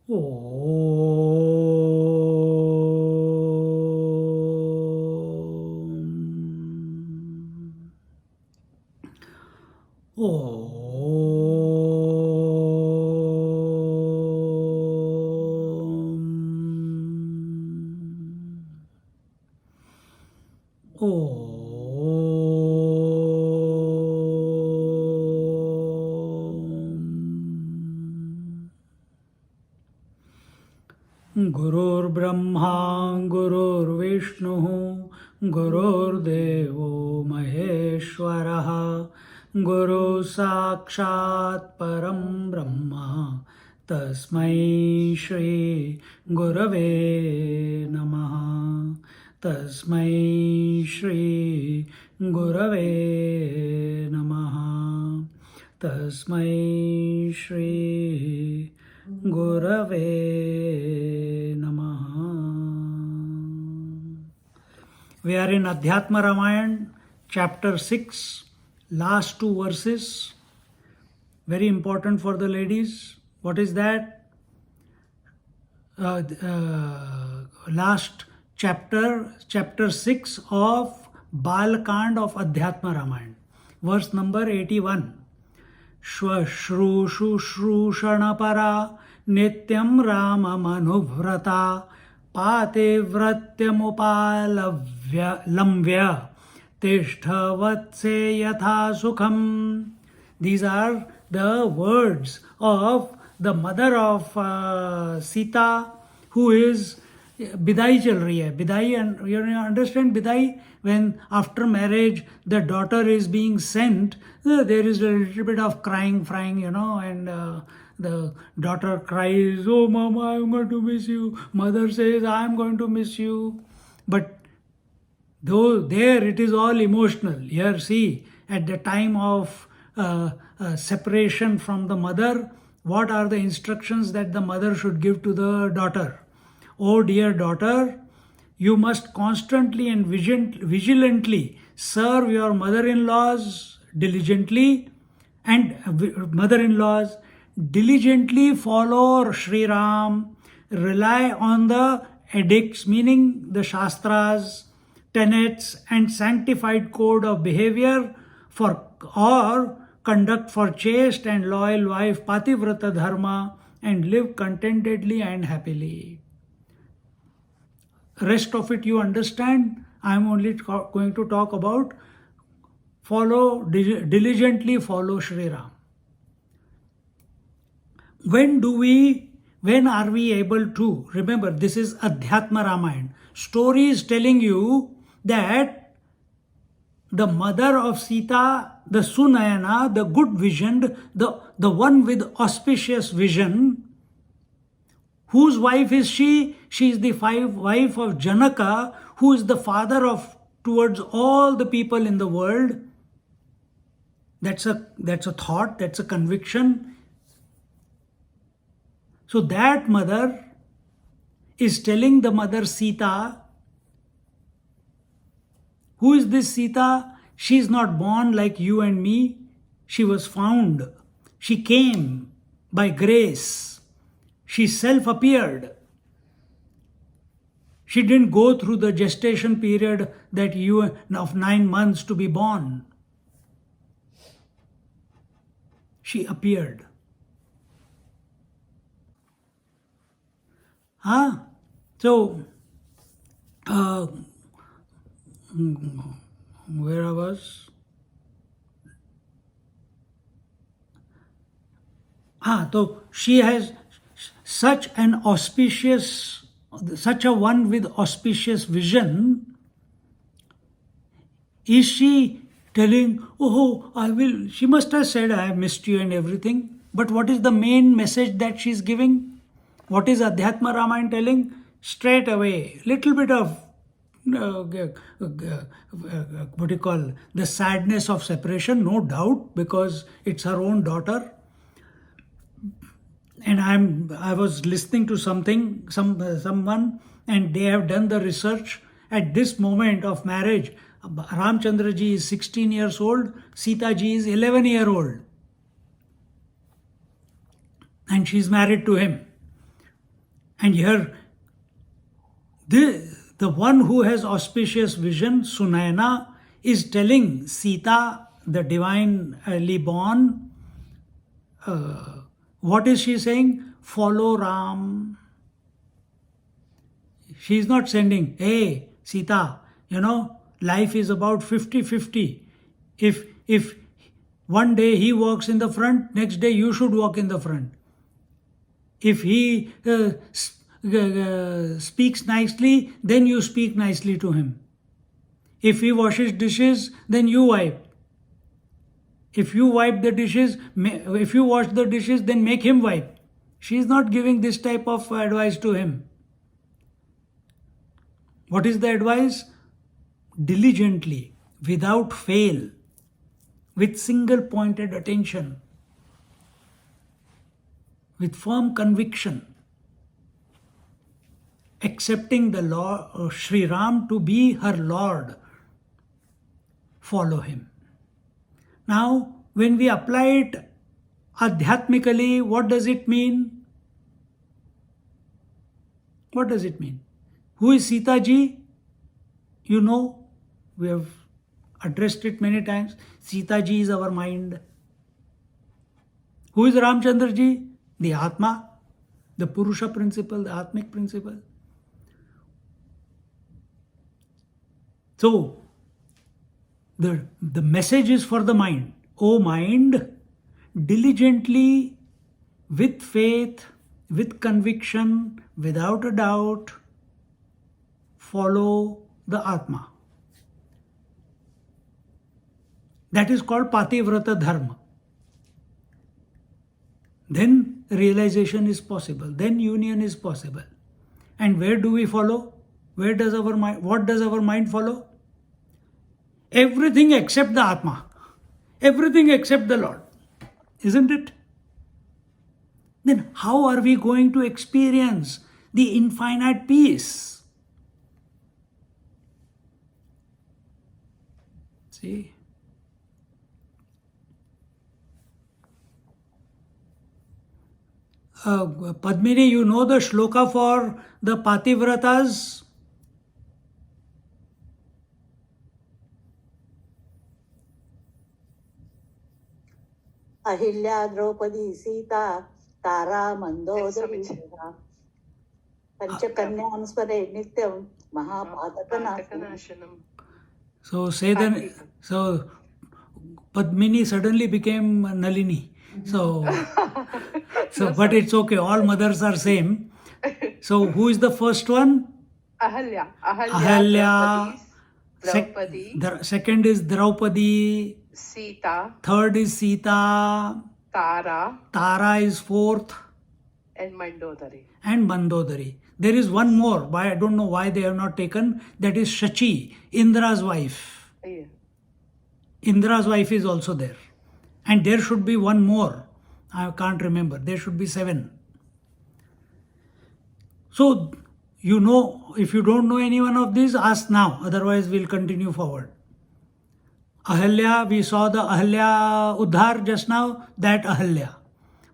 Gurur Brahma, Gurur Vishnu, Gurur Devo Maheshwaraha, Guru Sakshat Param Brahma, Tasmai Shri Gurave Namaha, Tasmai Shri Gurave Namaha, Tasmai Shri Gurave Namaha. We are in Adhyatma Ramayana, chapter 6, last two verses. Very important for the ladies. What is that? Last chapter, chapter 6 of Balakand of Adhyatma Ramayana, verse number 81. Shrushushrushanapara nityam ramamanubhrata pativratyamupalambya tishthavatse yatha sukham. These are the words of the mother of Sita, who is Bidai chal rahi hai. Bidai, and you understand Bidai? When after marriage the daughter is being sent, there is a little bit of crying, and the daughter cries, "Oh mama, I'm going to miss you." Mother says, "I'm going to miss you." But though there it is all emotional. Here see, at the time of separation from the mother, what are the instructions that the mother should give to the daughter? "Oh dear daughter, you must constantly and vigilantly serve your mother-in-laws diligently, and mother-in-laws diligently follow Sri Ram, rely on the edicts, meaning the Shastras, tenets and sanctified code of behavior or conduct for chaste and loyal wife Pativrata Dharma, and live contentedly and happily." Rest of it you understand. I am only going to talk about diligently follow Sri Ram. When are we able to? Remember, this is Adhyatma Ramayana. Story is telling you that the mother of Sita, the Sunayana, the good visioned, the one with auspicious vision. Whose wife is she? She is the wife of Janaka, who is the father of towards all the people in the world. That's a thought, that's a conviction. So that mother is telling the mother Sita, who is this Sita? She is not born like you and me. She was found. She came by grace. She self-appeared. She didn't go through the gestation period that you of 9 months to be born. She appeared. So, where I was? So she has such a one with auspicious vision. Is she telling, "Oh, I will"? She must have said, "I have missed you" and everything. But what is the main message that she is giving? What is Adhyatma Ramayana telling? Straight away, little bit of what you call the sadness of separation, no doubt, because it's her own daughter. And I was listening to someone, and they have done the research. At this moment of marriage, Ramchandra ji is 16 years old, Sita ji is 11-year-old, and she is married to him. And here, the one who has auspicious vision, Sunayana, is telling Sita, the divinely born, what is she saying? Follow Ram. She is not sending, hey, Sita, life is about 50-50. If one day he walks in the front, next day you should walk in the front. If he speaks nicely, then you speak nicely to him. If he washes dishes, then you wipe. If you wipe the dishes, if you wash the dishes, then make him wipe. She is not giving this type of advice to him. What is the advice? Diligently, without fail, with single pointed attention, with firm conviction, accepting the Lord, Sri Ram to be her Lord, follow him. Now, when we apply it adhyatmically, what does it mean? What does it mean? Who is Sita ji? We have addressed it many times. Sita ji is our mind. Who is Ramchandra ji? The Atma, the Purusha principle, the Atmic principle. So, the message is for the mind. O mind, diligently, with faith, with conviction, without a doubt, follow the Atma. That is called Pativrata Dharma. Then realization is possible. Then union is possible. And where do we follow? What does our mind follow? Everything except the Atma. Everything except the Lord. Isn't it? Then how are we going to experience the infinite peace? See? Padmini, you know the shloka for the Pativratas? Ahilya, Draupadi, Sita, Tara, Mandodari, Panchakanyan Sware Nityam, Mahapadakanasanam. So say then, so Padmini suddenly became Nalini. So but it's okay, all mothers are same. So who is the first one? Ahalya. Ahalya. Draupadi. Second is Draupadi. Sita. Third is Sita. Tara. Tara is fourth. And Mandodari. And Mandodari. There is one more. Why I don't know why they have not taken. That is Shachi, Indra's wife. Yeah. Indra's wife is also there. And there should be one more. I can't remember. There should be 7. So, if you don't know any one of these, ask now. Otherwise, we'll continue forward. Ahalya, we saw the Ahalya Udhar just now. That Ahalya.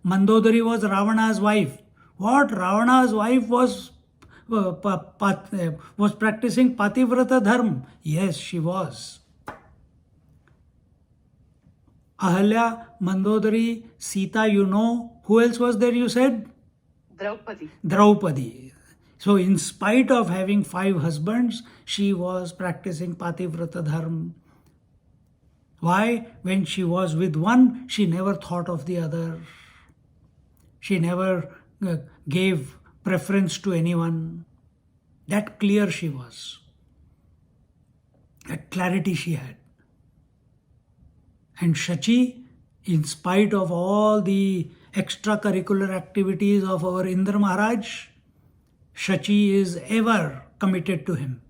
Mandodari was Ravana's wife. What? Ravana's wife was practicing Pativrata Dharma. Yes, she was. Ahalya, Mandodari, Sita, Who else was there, you said? Draupadi. So in spite of having 5 husbands, she was practicing Pativrata Dharma. Why? When she was with one, she never thought of the other. She never gave preference to anyone. That clear she was. That clarity she had. And Shachi, in spite of all the extracurricular activities of our Indra Maharaj, Shachi is ever committed to him.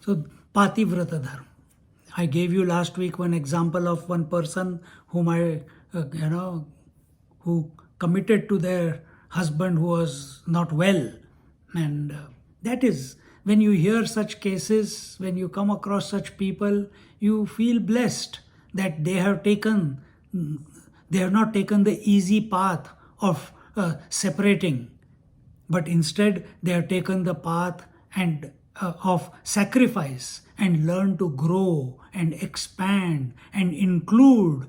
So, Pativrata Dharma. I gave you last week one example of one person whom who committed to their husband who was not well. And that is, when you hear such cases, when you come across such people, you feel blessed that they have not taken the easy path of separating, but instead they have taken the path and of sacrifice and learn to grow and expand and include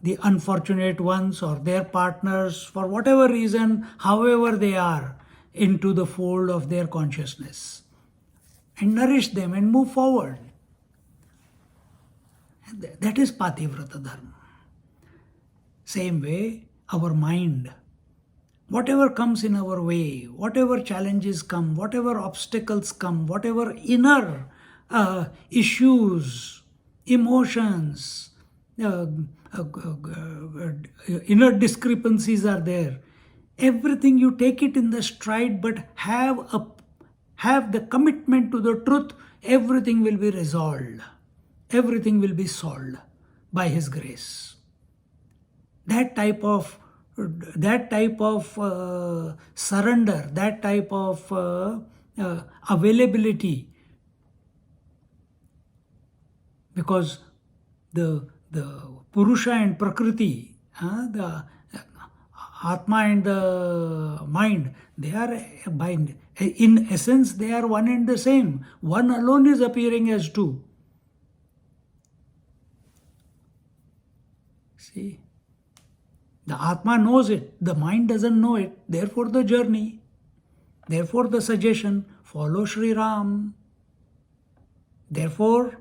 the unfortunate ones or their partners, for whatever reason, however they are, into the fold of their consciousness and nourish them and move forward. That is Pativrata Dharma. Same way, our mind, whatever comes in our way, whatever challenges come, whatever obstacles come, whatever inner issues, emotions, inner discrepancies are there, everything you take it in the stride, but have the commitment to the truth, everything will be resolved. Everything will be solved by His grace. That type of surrender, that type of availability, because the Purusha and Prakriti, the Atma and the mind, they are in essence they are one and the same. One alone is appearing as two. See, the Atma knows it, the mind doesn't know it. Therefore the journey, therefore the suggestion, follow Sri Ram. Therefore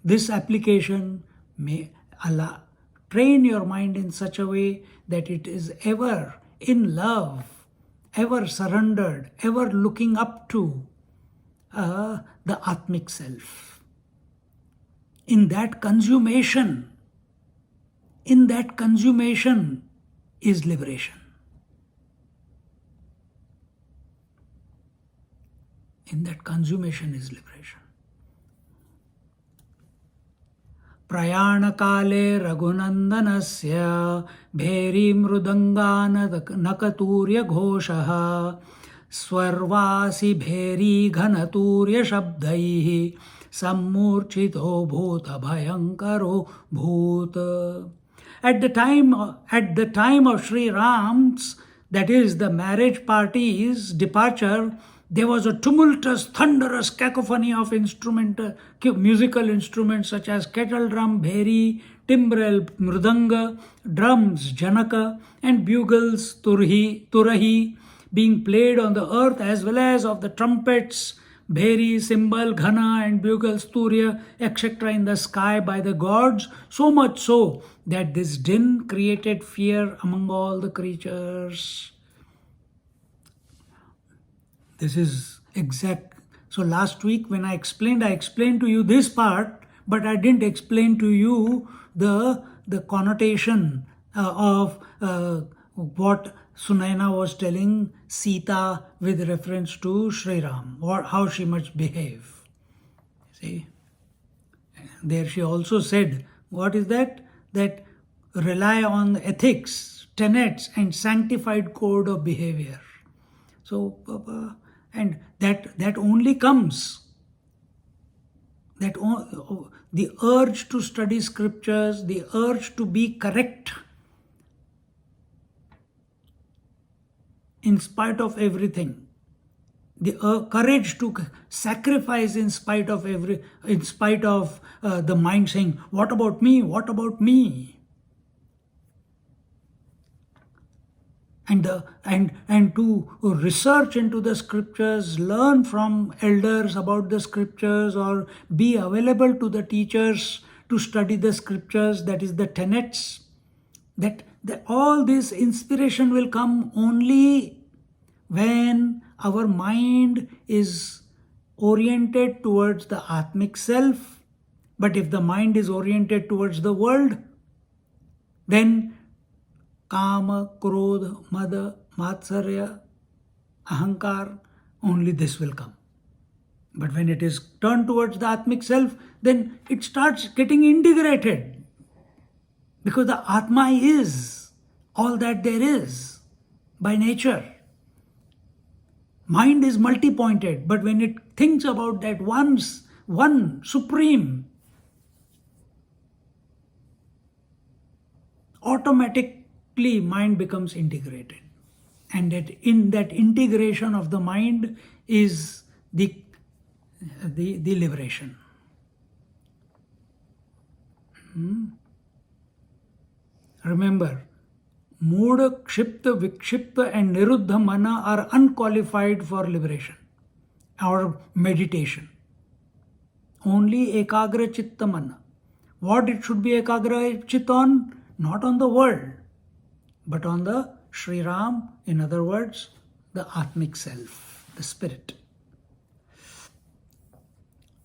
this application, may Allah train your mind in such a way that it is ever in love, ever surrendered, ever looking up to the Atmic self. In that consummation is liberation. In that consummation is liberation. Prayanakale Raghunandanasya Bheri Mrudangana Nakaturya Ghoshaha Swarvasi Bheri Ghanaturya Shabdaihi Sammurchito Bhuta Bhayankaro Bhuta. At the time of Sri Ram's, that is the marriage party's departure, there was a tumultuous, thunderous cacophony of musical instruments such as kettle drum, bheri, timbrel, mridanga, drums, janaka, and bugles, turahi, being played on the earth, as well as of the trumpets, bheri, cymbal, ghana, and bugles, turya, etc. in the sky by the gods, so much so that this din created fear among all the creatures. This is exact. So last week when I explained to you this part, but I didn't explain to you the connotation of what Sunaina was telling Sita with reference to Sri Ram, or how she must behave. See, there she also said, what is that? That rely on ethics, tenets, and sanctified code of behavior. So, and that only comes, the urge to study scriptures, the urge to be correct in spite of everything, the courage to sacrifice in spite of the mind saying, what about me, what about me? And to research into the scriptures, learn from elders about the scriptures, or be available to the teachers to study the scriptures, that is the tenets, that all this inspiration will come only when our mind is oriented towards the Atmic self. But if the mind is oriented towards the world, then Kama, Krodha, Mada, Matsarya, Ahankar, only this will come. But when it is turned towards the Atmic self, then it starts getting integrated. Because the Atma is all that there is by nature. Mind is multi-pointed, but when it thinks about that one supreme, automatically mind becomes integrated. And that in that integration of the mind is the liberation. Remember, Mood, Kshipta, Vikshipta and Niruddha Mana are unqualified for liberation or meditation. Only Ekagra Chitta Mana. What it should be Ekagra Chitta on? Not on the world, but on the Sri Ram, in other words, the Atmic self, the spirit.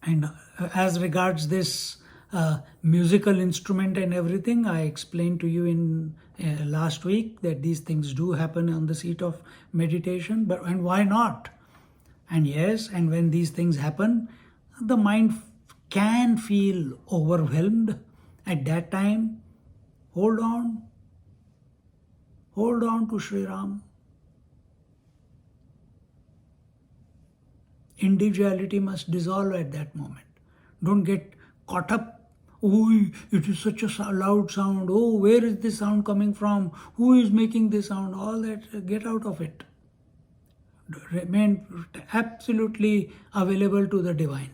And as regards this musical instrument and everything, I explained to you in last week that these things do happen on the seat of meditation, and why not? And yes, and when these things happen, the mind can feel overwhelmed. At that time, hold on to Sri Ram. Individuality must dissolve at that moment. Don't get caught up. Oh, it is such a loud sound. Oh, where is this sound coming from? Who is making this sound? All that, get out of it. Remain absolutely available to the divine.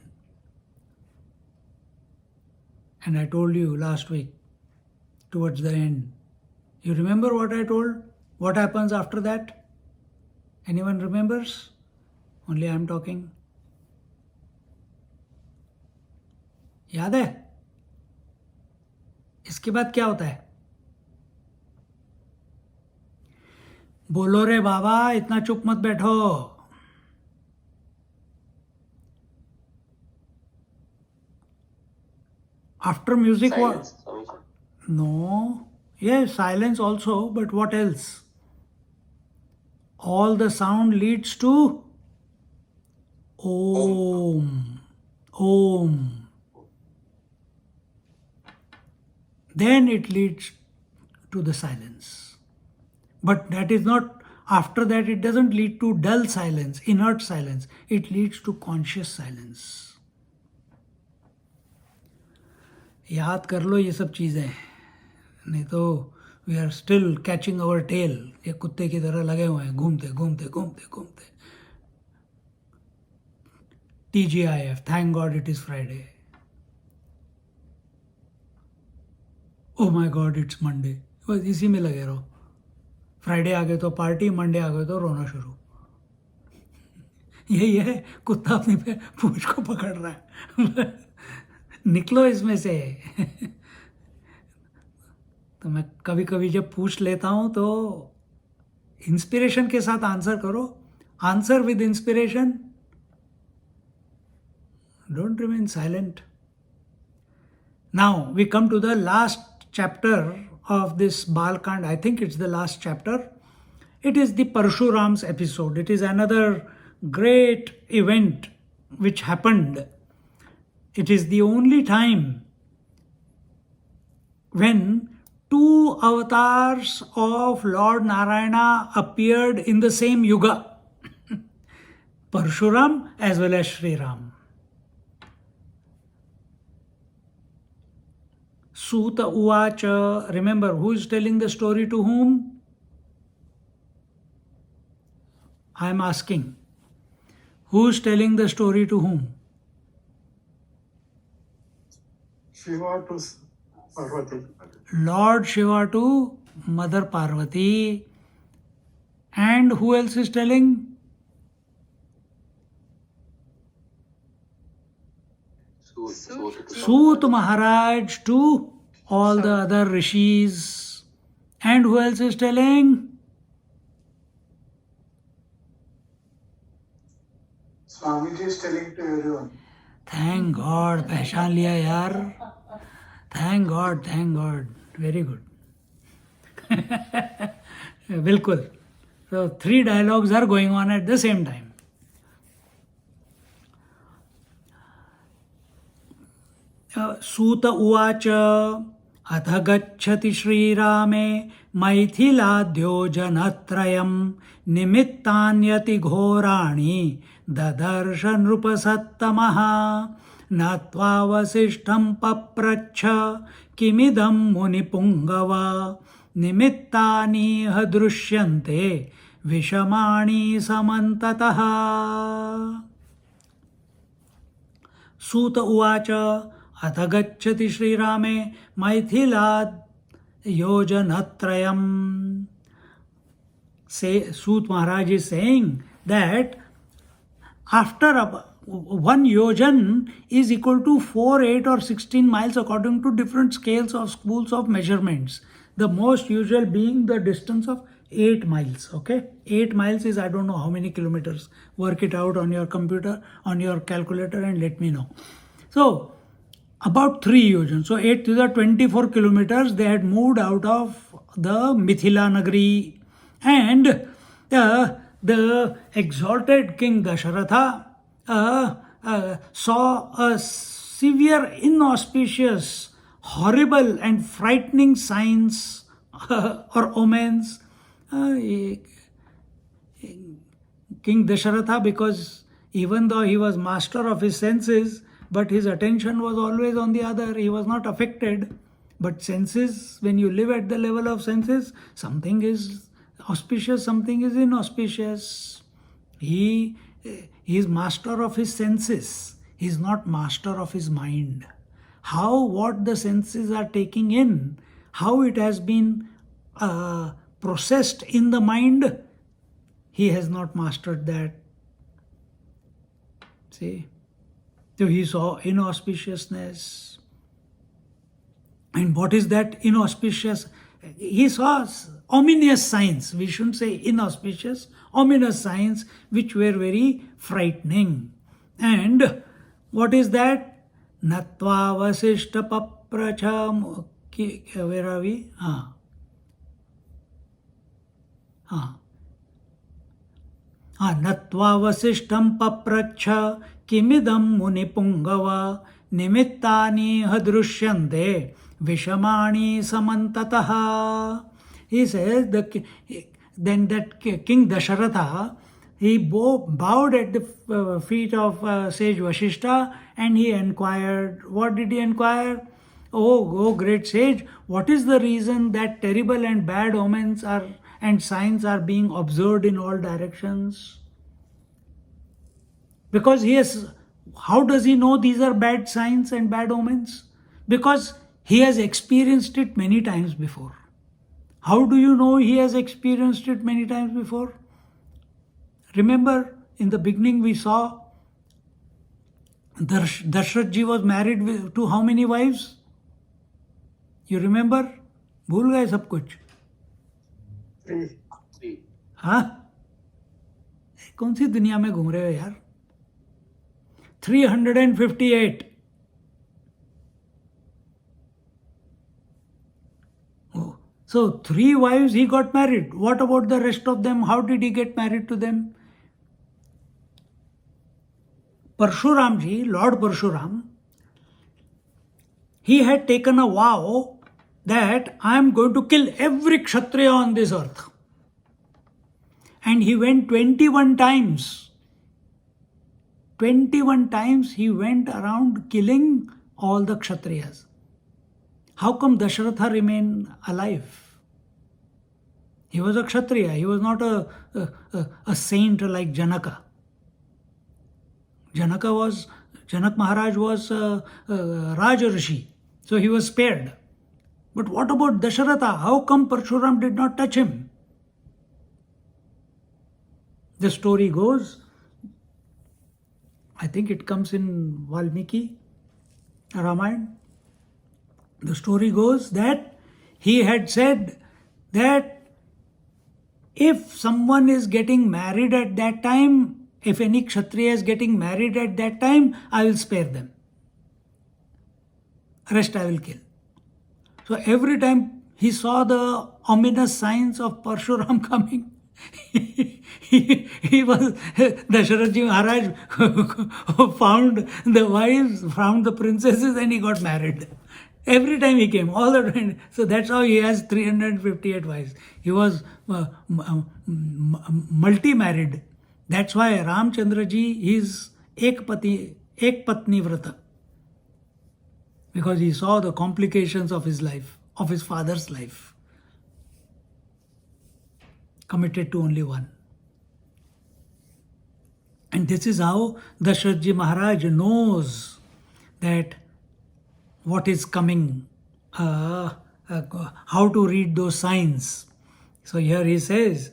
And I told you last week, towards the end, you remember what I told? What happens after that? Anyone remembers? Only I am talking. याद है? इसके बाद क्या होता है? बोलो रे बाबा, इतना चुप मत बैठो. After music, Silence. what? No. Yes, silence also, but what else? All the sound leads to Om. Om. Then it leads to the silence. But that is not, after that it doesn't lead to dull silence, inert silence. It leads to conscious silence. याद कर लो ये सब चीज़ें, नहीं तो we are still catching our tail. ये कुत्ते की तरह लगे हुए हैं, घूमते घूमते घूमते घूमते. TGIF, thank God it is Friday. Oh my God, it's Monday. बस इसी में लगे रहो. फ्राइडे आ गए तो पार्टी, मंडे आ गए तो रोना शुरू. यही है, कुत्ता अपनी पूंछ को पकड़ रहा है. निकलो इसमें से. तो मैं कभी कभी जब पूछ लेता हूं तो इंस्पिरेशन के साथ आंसर करो. Answer with inspiration. Don't remain silent. Now we come to the last chapter of this Balakand. I think it's the last chapter. It is the Parashuram's episode. It is another great event which happened. It is the only time when two avatars of Lord Narayana appeared in the same yuga. Parashuram as well as Sri Ram. Suta Uvacha. Remember, who is telling the story to whom? I am asking. Who is telling the story to whom? Shiva to Parvati. Lord Shiva to Mother Parvati. And who else is telling? Sut Maharaj to all the other rishis. And who else is telling? Swami is telling to everyone. Thank God, पहचान लिया यार. Thank God, thank God. Very good. बिल्कुल. So 3 dialogues are going on at the same time. सूत उवाच अथ गच्छति श्रीरामे मैथिलाद्यो जनत्रयं निमित्तान्यति घोराणि ददर्श नृपसत्तमः नत्वा वसिष्ठं पप्रच्छ Kimidam munipungava nimittani hadrushyante vishamani samantataha. Suta uvacha athagacchati Sri Rame Maithilad yojanatrayam. Sut Maharaj is saying that after one yojan is equal to 4, 8 or 16 miles according to different scales of schools of measurements. The most usual being the distance of 8 miles. Okay, 8 miles is I don't know how many kilometers. Work it out on your computer, on your calculator, and let me know. So about 3 yojans. So 8 to the 24 kilometers they had moved out of the Mithila Nagari, and the exalted King Dasharatha saw a severe, inauspicious, horrible and frightening signs or omens. King Dasharatha, because even though he was master of his senses, but his attention was always on the other. He was not affected. But senses, when you live at the level of senses, something is auspicious, something is inauspicious. He is master of his senses. He is not master of his mind. How, what the senses are taking in, how it has been processed in the mind, he has not mastered that. See? So he saw inauspiciousness. And what is that inauspicious? He saw ominous signs. We shouldn't say inauspicious, ominous signs which were very frightening. And what is that? Natva vasishta papracha. Where are we? Natva vasishtam papracha kimidam munipungava nimittani hadrushyante vishamani samantataha. He says, then that King Dasharatha, he bowed at the feet of sage Vashishta, and he inquired. What did he inquire? Oh great sage, what is the reason that terrible and bad omens and signs are being observed in all directions? Because how does he know these are bad signs and bad omens? Because he has experienced it many times before. How do you know he has experienced it many times before? Remember, in the beginning we saw Dashrath ji was married to how many wives? You remember? भूल गए सब कुछ? 3. हाँ? कौन सी दुनिया में घूम रहे हो यार? 358. So 3 wives he got married. What about the rest of them? How did he get married to them? Parshuram ji, Lord Parshuram, he had taken a vow that I am going to kill every Kshatriya on this earth. And he went 21 times. 21 times he went around killing all the Kshatriyas. How come Dasharatha remained alive? He was a Kshatriya. He was not a saint like Janaka. Janak Maharaj was Raja Rishi. So he was spared. But what about Dasharatha? How come Parshuram did not touch him? The story goes, I think it comes in Valmiki Ramayana. The story goes that he had said that if someone is getting married at that time, if any Kshatriya is getting married at that time, I will spare them. Rest I will kill. So every time he saw the ominous signs of Parshuram coming, he was Dasharath Ji Maharaj found the wives, found the princesses, and he got married. Every time he came, all the time. So that's how he has 358 wives. He was multi-married. That's why Ramchandra Ji is ek patni vrata. because he saw the complications of his life, of his father's life. Committed to only one. And this is how Dashrathji Maharaj knows that what is coming, how to read those signs. So here he says,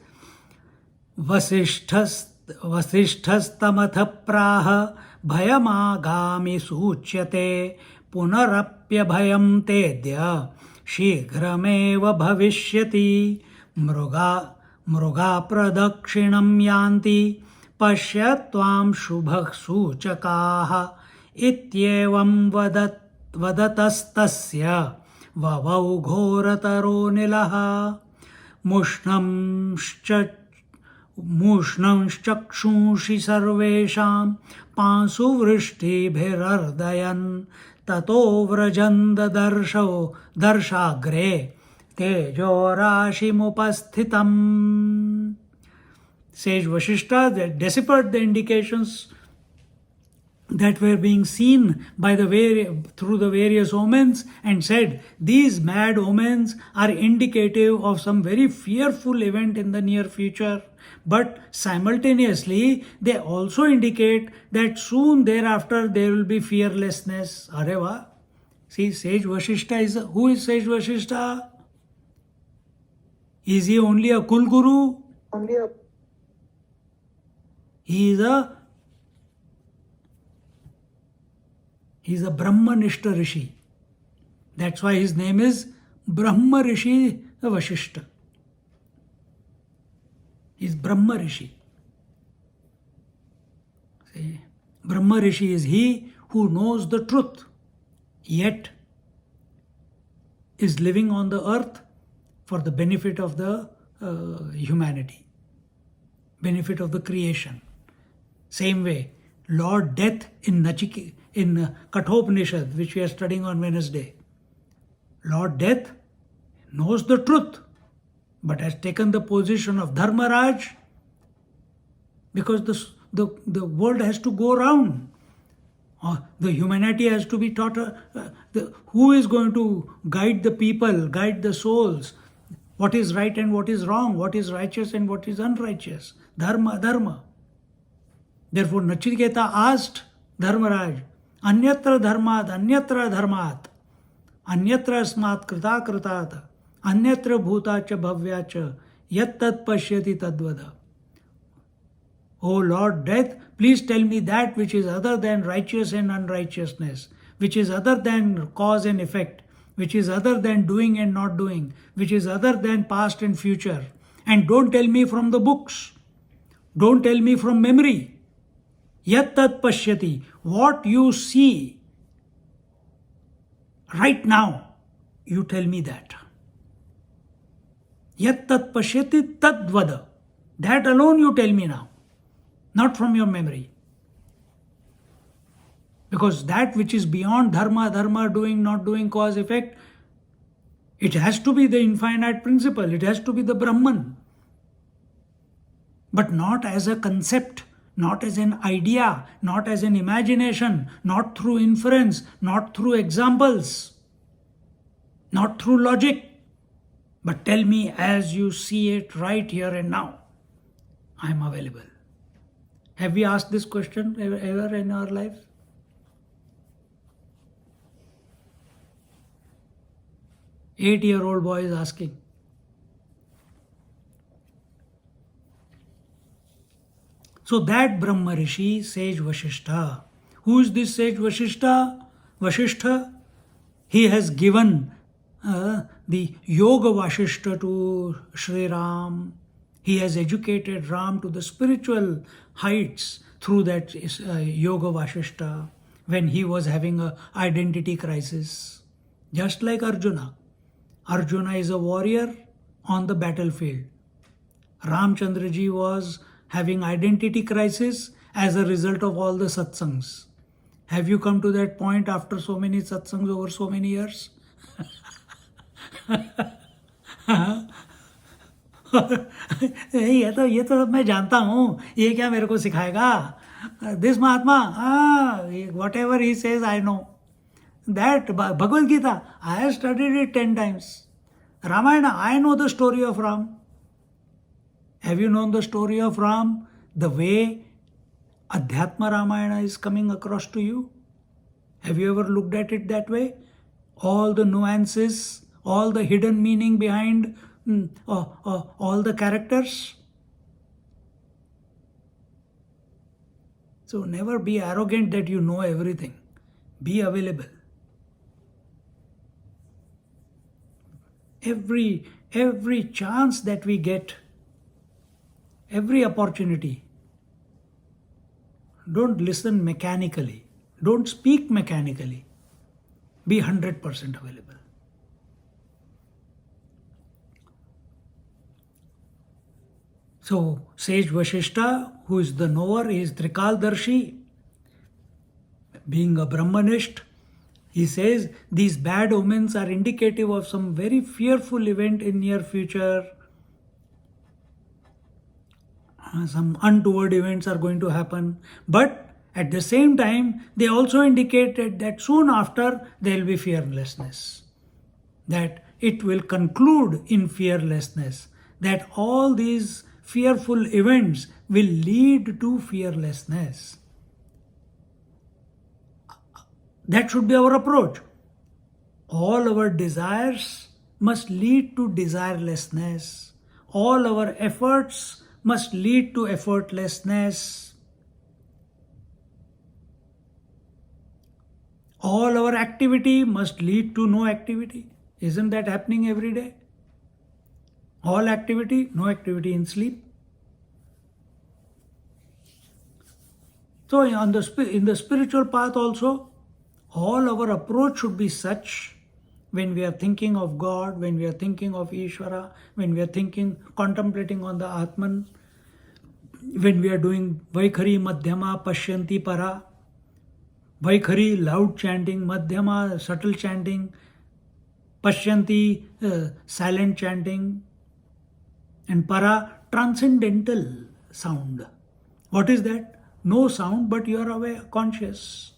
Vasishthastamath praha bhayamagami suchyate punarapya bhayam tedya shigrameva bhavishyati mruga pradakshinam yanti pashyatvam shubhah suchakaha ityevam vadatastasya vavau ghorataro nilaha मुष्णंश्चक्षुंषि सर्वेषां पांशुवृष्टिभिरर्दयन् ततो व्रजन्द दर्शाग्रे तेजोराशिमुपस्थितम्. Sage Vashishta deciphered the indications that were being seen by through the various omens and said, these mad omens are indicative of some very fearful event in the near future, but simultaneously they also indicate that soon thereafter there will be fearlessness. Areva. See, Sage Vashishta who is Sage Vashishta? Is he only a Kulguru? He is a Brahmanishta Rishi. That's why his name is Brahma Rishi Vashishta. He's Brahma Rishi. See, Brahma Rishi is he who knows the truth, yet is living on the earth for the benefit of the humanity, benefit of the creation. Same way, Lord Death in Kathopanishad, which we are studying on Wednesday. Lord Death knows the truth, but has taken the position of Dharmaraj because the world has to go round. The humanity has to be taught. Who is going to guide the people, guide the souls? What is right and what is wrong? What is righteous and what is unrighteous? Dharma. Therefore, Nachiketa asked Dharmaraj, Anyatra dharmat, anyatra asmat krita kritat, anyatra bhutacha bhavyacha, yat tat pashyati tadvada. O Lord Death, please tell me that which is other than righteous and unrighteousness, which is other than cause and effect, which is other than doing and not doing, which is other than past and future. And don't tell me from the books. Don't tell me from memory. Yat tat pashyati, what you see right now, you tell me that. Yat tat pashyati tadvada, that alone you tell me now, not from your memory. Because that which is beyond dharma, doing, not doing, cause, effect, it has to be the infinite principle, it has to be the Brahman. But not as a concept, not as an idea, not as an imagination, not through inference, not through examples, not through logic, but tell me as you see it right here and now. I am available. Have we asked this question ever in our life? Eight-year-old boy is asking. So that Brahma Rishi, Sage Vashishta. Who is this Sage Vashishta? Vashishta? He has given the Yoga Vashishta to Sri Ram. He has educated Ram to the spiritual heights through that Yoga Vashishta when he was having an identity crisis. Just like Arjuna. Arjuna is a warrior on the battlefield. Ramchandraji was having identity crisis as a result of all the satsangs. Have you come to that point after so many satsangs over so many years? ये तो मैं जानता हूँ, ये क्या मेरे को सिखाएगा? This Mahatma, whatever he says, I know. That Bhagavad Gita, I have studied it 10 times. Ramayana, I know the story of Ram. Have you known the story of Ram? The way Adhyatma Ramayana is coming across to you? Have you ever looked at it that way? All the nuances, all the hidden meaning behind all the characters? So never be arrogant that you know everything. Be available. Every chance that we get, every opportunity, don't listen mechanically. Don't speak mechanically. Be 100% available. So, Sage Vashishta, who is the knower, is Trikaldarshi. Being a Brahmanist, he says these bad omens are indicative of some very fearful event in near future. Some untoward events are going to happen. But at the same time, they also indicated that soon after there will be fearlessness. That it will conclude in fearlessness. That all these fearful events will lead to fearlessness. That should be our approach. All our desires must lead to desirelessness. All our efforts must lead to effortlessness. All our activity must lead to no activity. Isn't that happening every day? All activity, no activity in sleep. So in the spiritual path also, all our approach should be such when we are thinking of God, when we are thinking of Ishvara, when we are contemplating on the Atman, when we are doing Vaikhari, Madhyama, Pashyanti, Para, Vaikhari, loud chanting, Madhyama, subtle chanting, Pashyanti, silent chanting, and Para, transcendental sound. What is that? No sound, but you are aware, conscious.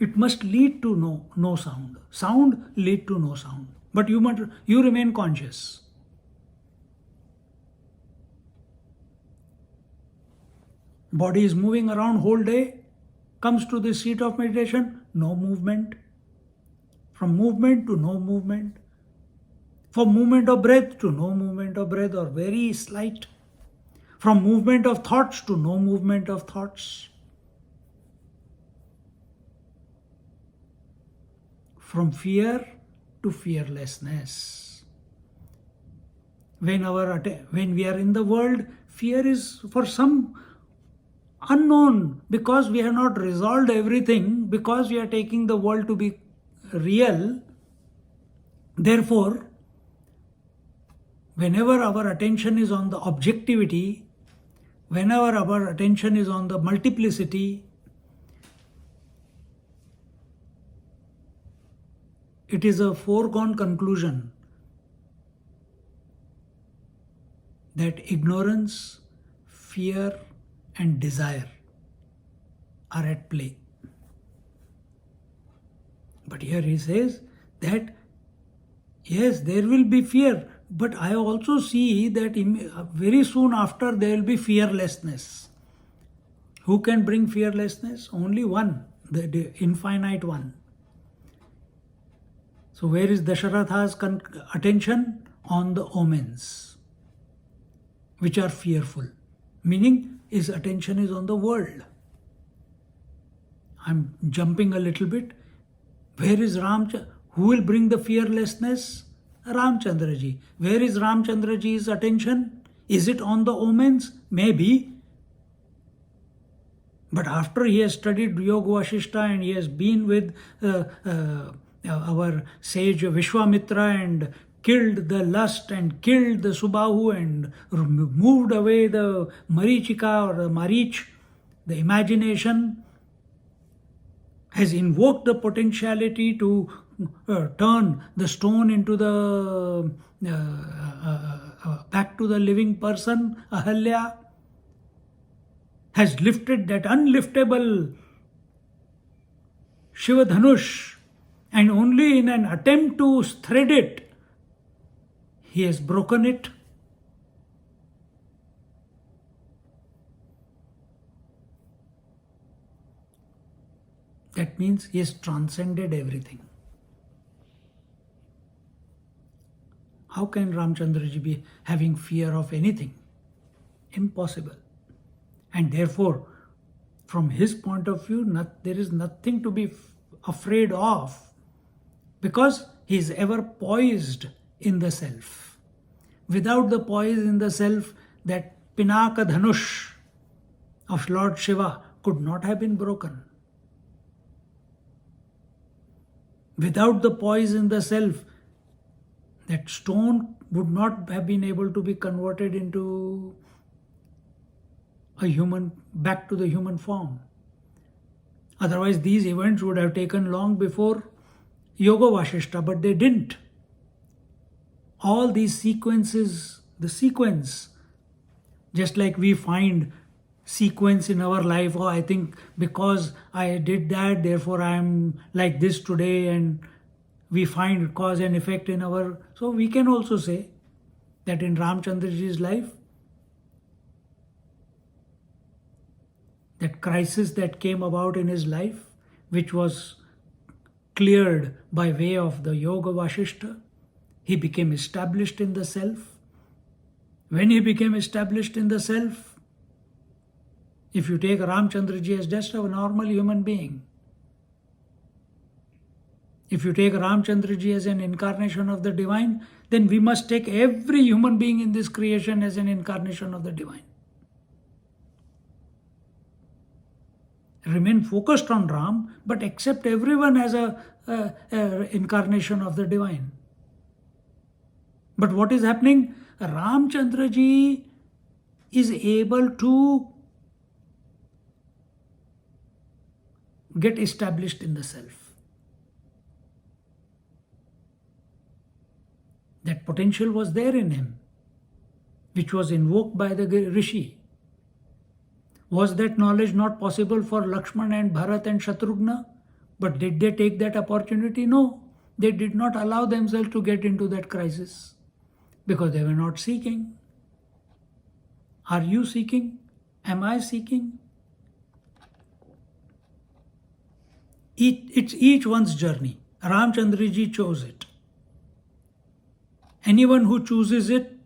It must lead to no sound. Sound lead to no sound. But you remain conscious. Body is moving around whole day, comes to the seat of meditation, no movement. From movement to no movement. From movement of breath to no movement of breath or very slight. From movement of thoughts to no movement of thoughts. From fear to fearlessness. When we are in the world, fear is for some unknown, because we have not resolved everything, because we are taking the world to be real. Therefore, whenever our attention is on the objectivity, whenever our attention is on the multiplicity, it is a foregone conclusion that ignorance, fear, and desire are at play. But here he says that yes, there will be fear, but I also see that very soon after there will be fearlessness. Who can bring fearlessness? Only one, the infinite one. So where is Dasharatha's attention? On the omens, which are fearful. Meaning his attention is on the world. I'm jumping a little bit. Where is Ramchandra? Who will bring the fearlessness? Ramchandraji. Where is Ramchandraji's attention? Is it on the omens? Maybe. But after he has studied Yoga Vashishta and he has been with our sage Vishwamitra and killed the lust and killed the Subahu and moved away the Marichika or the Marich, the imagination, has invoked the potentiality to turn the stone into the back to the living person, Ahalya, has lifted that unliftable Shiva Dhanush, and only in an attempt to thread it, he has broken it. That means he has transcended everything. How can Ramchandraji be having fear of anything? Impossible. And therefore, from his point of view, there is nothing to be afraid of, because he is ever poised in the self. Without the poise in the self, that Pinaka Dhanush of Lord Shiva could not have been broken. Without the poise in the self, that stone would not have been able to be converted into a human, back to the human form. Otherwise, these events would have taken long before Yoga Vashishta, but they didn't. All these sequences, the sequence, just like we find sequence in our life, oh, I think because I did that, therefore I am like this today, and we find cause and effect in our... So we can also say that in Ramchandraji's life, that crisis that came about in his life, which was cleared by way of the Yoga Vashishta, he became established in the self. When he became established in the self, if you take Ramchandraji as just a normal human being, if you take Ramchandraji as an incarnation of the divine, then we must take every human being in this creation as an incarnation of the divine. Remain focused on Ram, but accept everyone as a incarnation of the divine. But what is happening? Ramchandraji is able to get established in the self. That potential was there in him, which was invoked by the Rishi. Was that knowledge not possible for Lakshmana and Bharat and Shatrughna? But did they take that opportunity? No. They did not allow themselves to get into that crisis because they were not seeking. Are you seeking? Am I seeking? It's each one's journey. Ramchandraji chose it. Anyone who chooses it,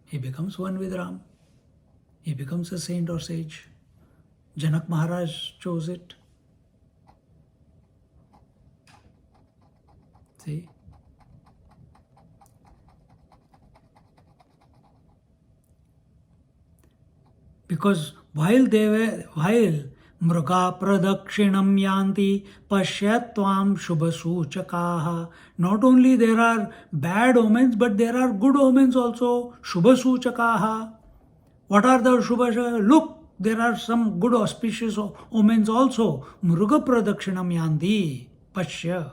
he becomes one with Ram. He becomes a saint or sage. Janak Maharaj chose it. See? Because while Mruga pradakshinam yanti pashyatvam shubhasuchakaha. Not only there are bad omens, but there are good omens also. Shubhasuchakaha. What are the shubhasuchakaha? Look, there are some good auspicious omens also. Mruga pradakshinam yanti pashya.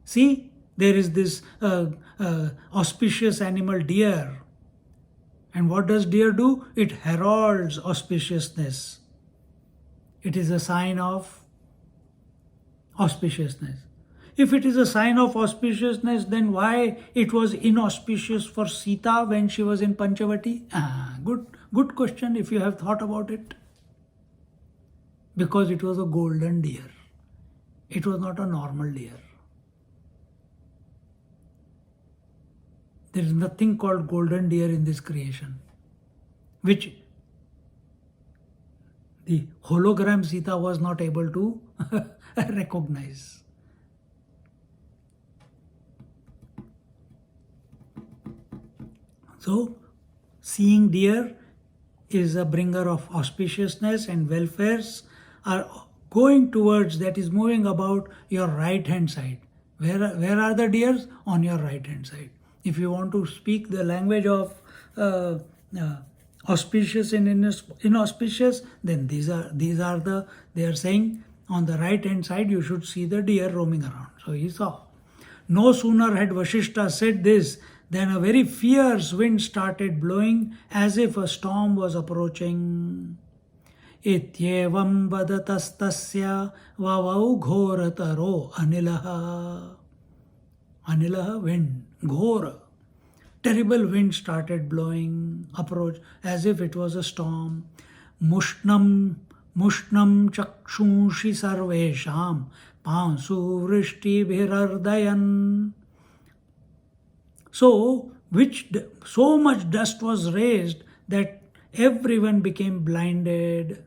See, there is this auspicious animal deer. And what does deer do? It heralds auspiciousness. It is a sign of auspiciousness. If it is a sign of auspiciousness, then why it was inauspicious for Sita when she was in Panchavati? Good question if you have thought about it. Because it was a golden deer. It was not a normal deer. There is nothing called golden deer in this creation, which the hologram Sita was not able to recognize. So, seeing deer is a bringer of auspiciousness, and welfares are going towards, that is moving about your right hand side. Where are the deers? On your right hand side. If you want to speak the language of auspicious and inauspicious, then these are they are saying on the right hand side you should see the deer roaming around. So he saw. No sooner had Vashishta said this than a very fierce wind started blowing as if a storm was approaching. Ityevam vadatastasya vavau ghorataro anilaha. Anilaha, wind, ghora. Terrible wind started blowing, approach as if it was a storm. Mushnam chakshunshi sarvesham pansu vrishti bhirardayan. So much dust was raised that everyone became blinded.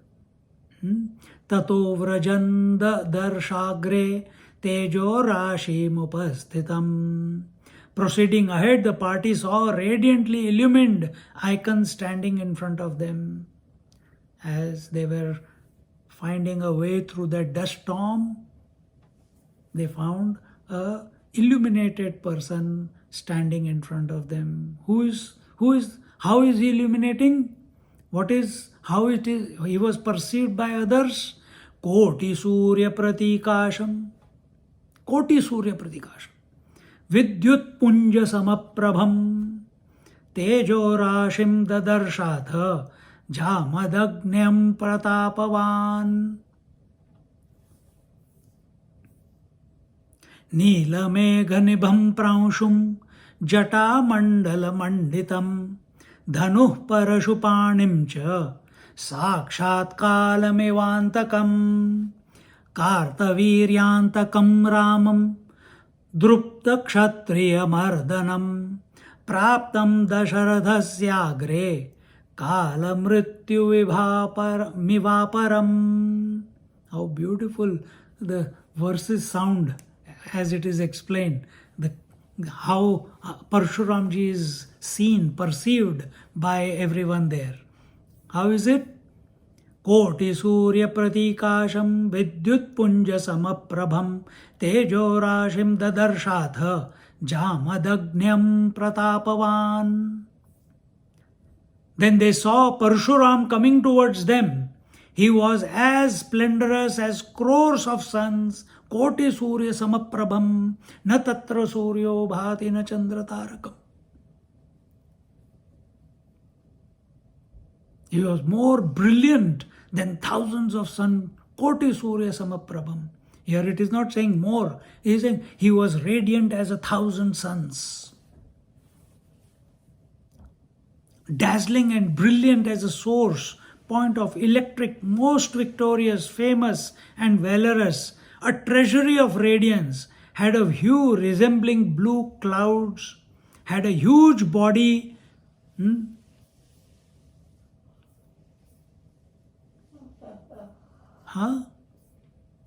Tato vrajanda darshagre tejo rashim upasthitam. Proceeding ahead, the party saw a radiantly illumined icon standing in front of them. As they were finding a way through that dust storm, they found a illuminated person standing in front of them. How is he illuminating? How it is he was perceived by others? Koti Surya Pratikasham. Koti Surya Pratikasham. Vidyut Punja Samaprabham. Tejo Rashim Dadarshatha. Jamadagnyam Pratapavan. Neelameghanibham Pranshum Jata Mandala Manditam Dhanuh Parashupanim Cha Sakshat Kalamivantakam Kartaviryantakam Ramam Drupta Kshatriya Mardanam Praptam Dasharadhasyagre Kala Mrityu Mivaparam. How beautiful the verses sound as it is explained. How Parshuramji is seen, perceived by everyone there. How is it? Koti Surya Pratikasham Vidyut Punja Samaprabham Tejo Rashim Dadarshatha Jamadagnyam Pratapavan. Then they saw Parshuram coming towards them. He was as splendorous as crores of suns. Koti Surya Samaprabham Na Tatra Suryo Bhati Na Chandra Tarakam. He was more brilliant than thousands of sun. Koti Surya Samaprabham. Here it is not saying more. It is saying he was radiant as 1,000 suns. Dazzling and brilliant as a source, point of electric, most victorious, famous and valorous, a treasury of radiance, had a hue resembling blue clouds, had a huge body,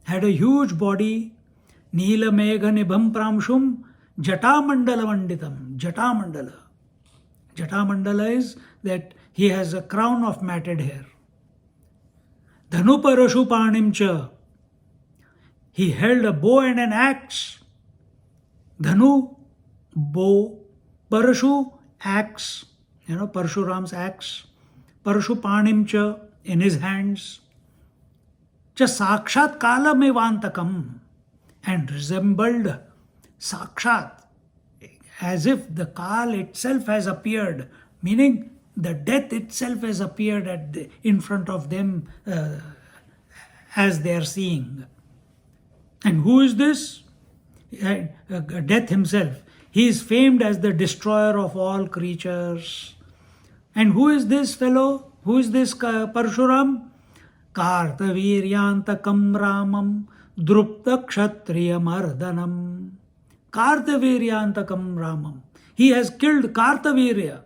had a huge body, Neela Megha Nibham Pramshum, Jata Mandala Vanditam, Jata Mandala. Jata Mandala is that he has a crown of matted hair. Dhanu Parashupanim Cha. He held a bow and an axe. Dhanu, bow. Parashu, axe. Parshuram's axe. Parashupanim Cha, in his hands. Cha Sakshat Kala Mevantakam. And resembled Sakshat. As if the Kal itself has appeared, meaning the death itself has appeared in front of them as they are seeing. And who is this? Death himself. He is famed as the destroyer of all creatures. And who is this fellow? Who is this Parshuram? Kartaviryantakam Ramam Drupta Kshatriya Mardanam. Kartaviryantakam Ramam. He has killed Kartavirya.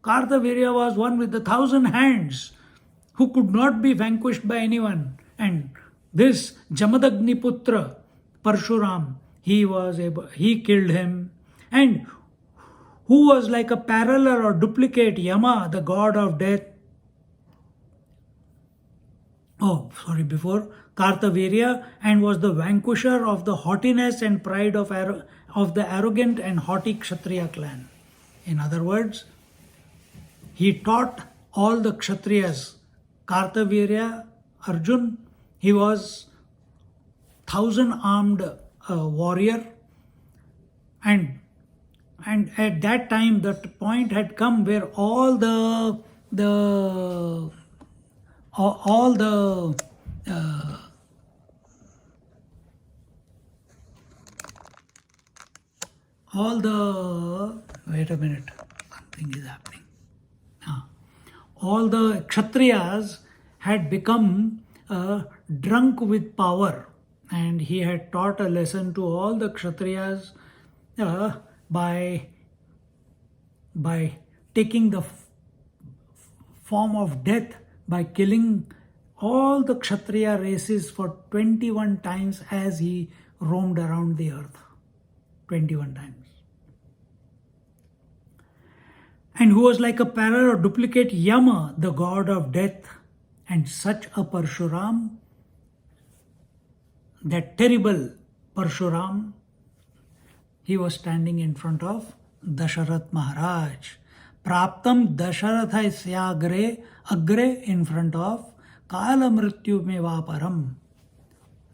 Kartavirya was one with 1,000 hands who could not be vanquished by anyone. And this Jamadagniputra, Parshuram, he killed him. And who was like a parallel or duplicate, Yama, the god of death. Before Kartavirya, and was the vanquisher of the haughtiness and pride of the arrogant and haughty Kshatriya clan. In other words, he taught all the Kshatriyas. Kartavirya, Arjun, he was 1,000-armed warrior, and at that time the point had come where all all the wait a minute, something is happening. All the Kshatriyas had become drunk with power, and he had taught a lesson to all the Kshatriyas by taking the form of death, by killing all the Kshatriya races for 21 times as he roamed around the earth. 21 times. And who was like a parallel or duplicate Yama, the god of death, and such a Parshuram, that terrible Parshuram, he was standing in front of Dasharath Maharaj. Praptam Dasharatha Syagre Agre, in front of Kala Mrityu Mevaparam,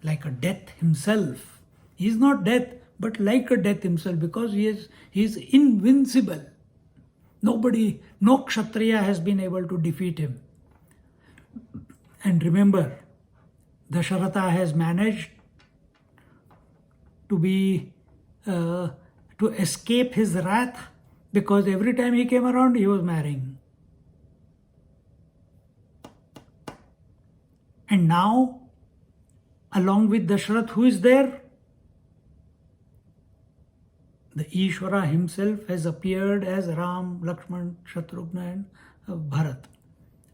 like a death himself. He is not death, but like a death himself, because he is invincible. Nobody, no Kshatriya has been able to defeat him. And remember, Dasharatha has managed to escape his wrath, because every time he came around, he was marrying. And now, along with Dasharath, who is there? The Ishvara himself has appeared as Ram, Lakshman, Shatrugna and Bharat.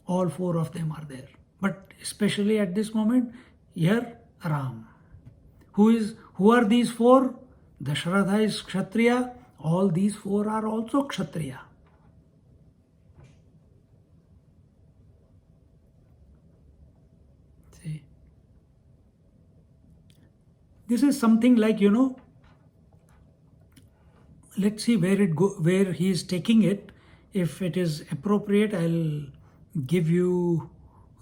All four of them are there. But especially at this moment, here Ram. Who are these four? Dasharatha is Kshatriya. All these four are also Kshatriya. See? This is something like, let's see where he is taking it. If it is appropriate, I'll give you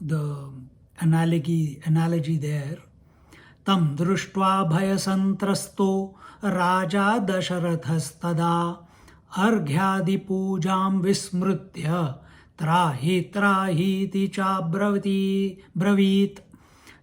the analogy there. Tam društva bhayasantrasto raja dasharathastada arghyadi pujam vismrutya trahi ti cha bravit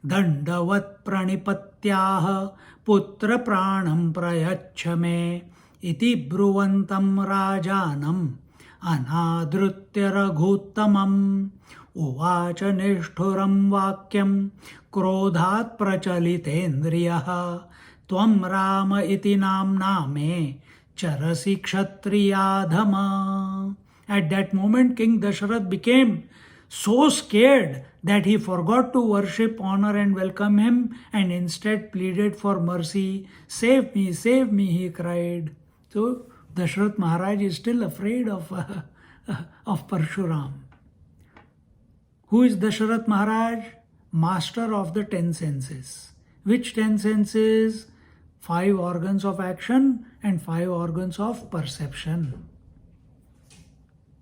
dandavat pranipatyah putra pranam prayachame iti bruvantam rajanam anadrutya raghuttamam uvacha nishturam vakyam krodhat prachalitendriyah tvam rama iti namname charasi kshatriyadhama. At that moment, King Dasharath became so scared that he forgot to worship, honor and welcome him, and instead pleaded for mercy. Save me, he cried. So Dasharath Maharaj is still afraid of Parshuram. Who is Dasharath Maharaj? Master of the 10 senses. Which 10 senses? 5 organs of action and 5 organs of perception.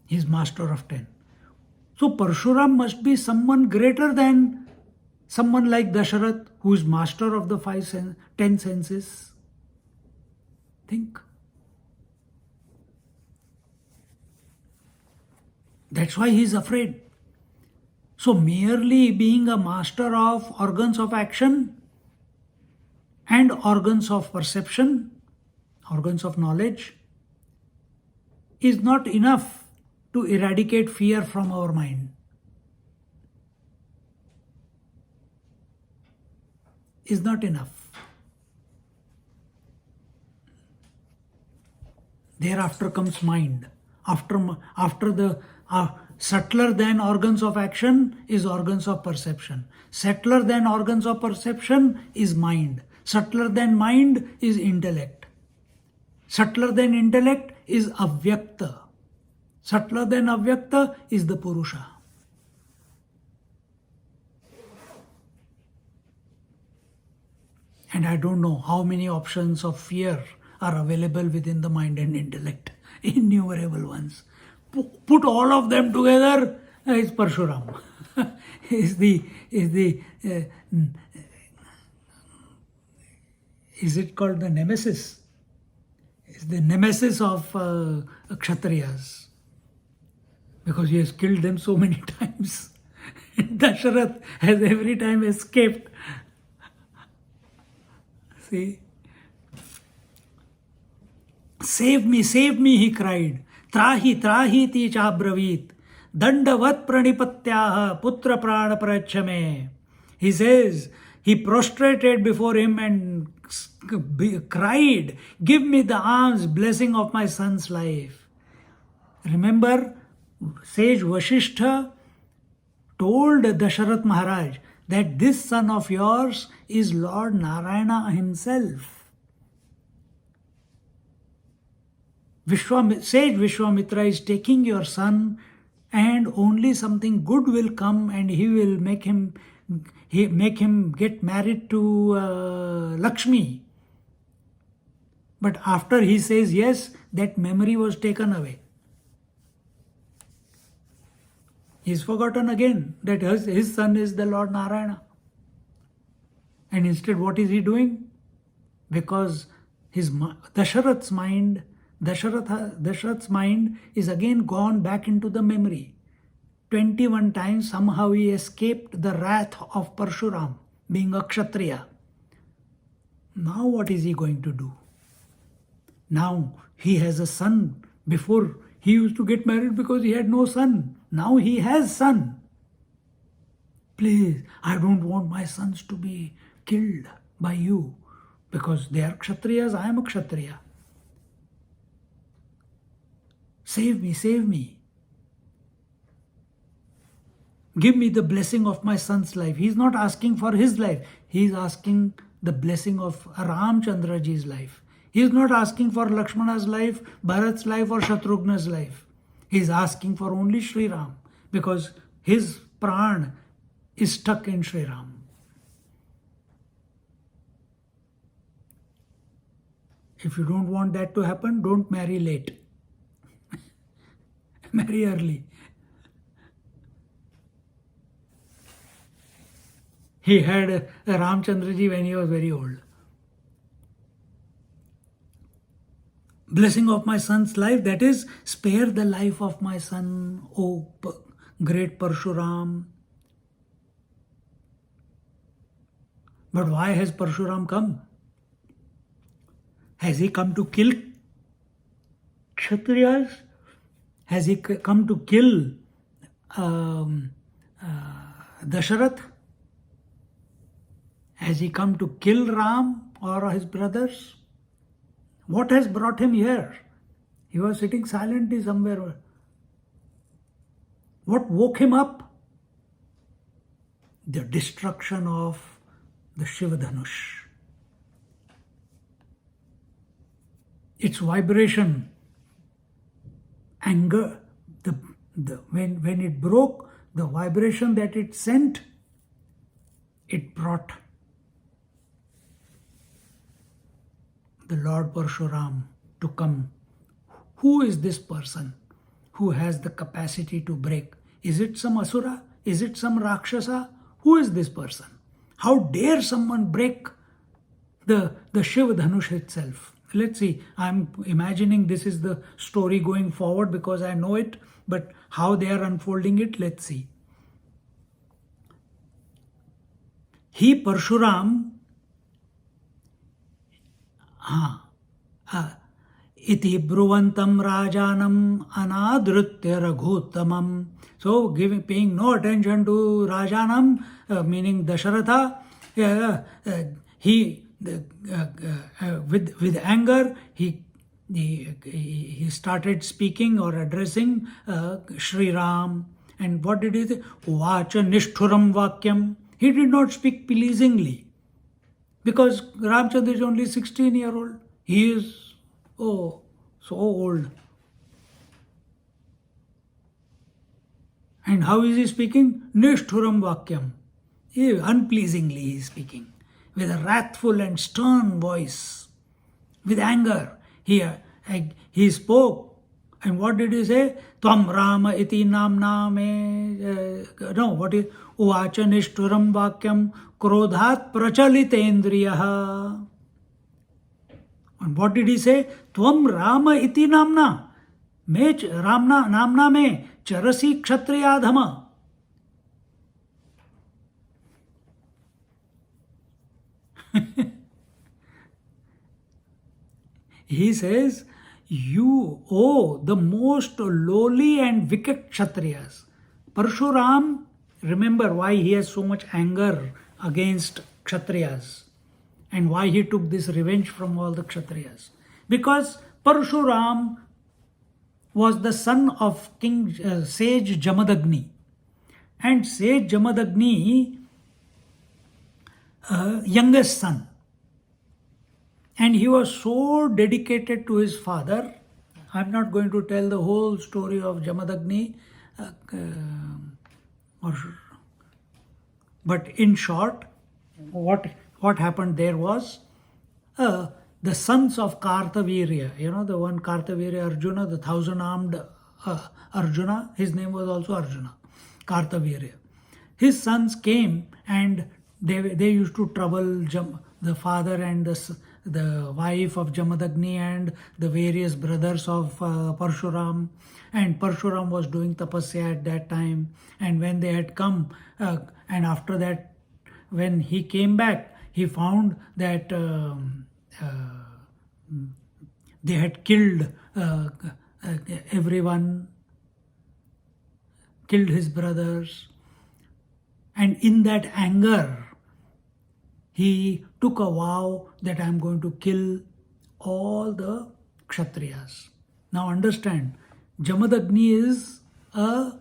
He is master of 10. So Parshuram must be someone greater than someone like Dasharath, who is master of the 10 senses. Think. That's why he is afraid. So merely being a master of organs of action and organs of perception, organs of knowledge, is not enough to eradicate fear from our mind. Is not enough. Thereafter comes mind. After the subtler than organs of action is organs of perception. Subtler than organs of perception is mind. Subtler than mind is intellect. Subtler than intellect is avyakta. Subtler than avyakta is the Purusha. And I don't know how many options of fear are available within the mind and intellect. Innumerable ones. Put all of them together, is Parshuram. is it called the nemesis? Is the nemesis of Kshatriyas. Because he has killed them so many times. Dasharath has every time escaped. See? Save me, he cried. Trahi, trahi ti chabravit. Dandavat pranipatyaha putra prana parachame. He says, he prostrated before him and cried, give me the alms blessing of my son's life. Remember, sage Vasishtha told Dasharath Maharaj that this son of yours is Lord Narayana himself. Sage Vishwamitra is taking your son, and only something good will come, and he will make him get married to Lakshmi. But after he says yes, that memory was taken away. He's forgotten again that his son is the Lord Narayana. And instead, what is he doing? Because Dasharath's mind is again gone back into the memory. 21 times somehow he escaped the wrath of Parshuram, being a Kshatriya. Now what is he going to do? Now he has a son. Before he used to get married because he had no son. Now he has son. Please, I don't want my sons to be killed by you because they are Kshatriyas, I am a Kshatriya. Save me, save me. Give me the blessing of my son's life. He is not asking for his life. He is asking the blessing of Ramchandraji's life. He is not asking for Lakshmana's life, Bharat's life or Shatrughna's life. He is asking for only Sri Ram because his pran is stuck in Sri Ram. If you don't want that to happen, don't marry late. Marry early. He had a Ramchandraji when he was very old. Blessing of my son's life, that is, spare the life of my son, O great Parshuram. But why has Parshuram come? Has he come to kill Kshatriyas? Has he come to kill Dasharath? Has he come to kill Ram or his brothers? What has brought him here? He was sitting silently somewhere. What woke him up? The destruction of the Shivadhanush. Its vibration, anger, when it broke, the vibration that it sent, it brought the Lord Parshuram to come. Who is this person who has the capacity to break? Is it some Asura? Is it some Rakshasa? Who is this person? How dare someone break the Shivadhanush itself? Let's see, I'm imagining this is the story going forward because I know it, but how they are unfolding it, let's see. He, Parshuram, iti bruvantam rajanam anadritya raghutamam. So paying no attention to Rajanam, meaning Dasharatha, with anger, he started speaking or addressing Sri Ram. And what did he say? Vacha nishthuram vakyam. He did not speak pleasingly because Ramchandra is only 16-year-old. He is, so old. And how is he speaking? Nishthuram vakyam. Unpleasingly he is speaking. With a wrathful and stern voice. With anger. He spoke. And what did he say? Tvam Rama iti namna me. What is? Uvacha nishturam vakyam krodhat prachalitendriyaha. And what did he say? Tvam Rama iti namna. Me namna me charasi kshatriyadhama. he says, you, the most lowly and wicked Kshatriyas. Parshuram, remember why he has so much anger against Kshatriyas and why he took this revenge from all the Kshatriyas. Because Parshuram was the son of King Sage Jamadagni. And Sage Jamadagni, youngest son. And he was so dedicated to his father. I'm not going to tell the whole story of Jamadagni, but in short, what happened there was the sons of Kartavirya, the one Kartavirya Arjuna, the 1,000-armed Arjuna, his name was also Arjuna, Kartavirya. His sons came and they used to trouble the father and the wife of Jamadagni and the various brothers of Parshuram. And Parshuram was doing tapasya at that time. And when they had come, and after that, when he came back, he found that they had killed everyone, killed his brothers. And in that anger, he took a vow that I am going to kill all the Kshatriyas. Now understand, Jamadagni is a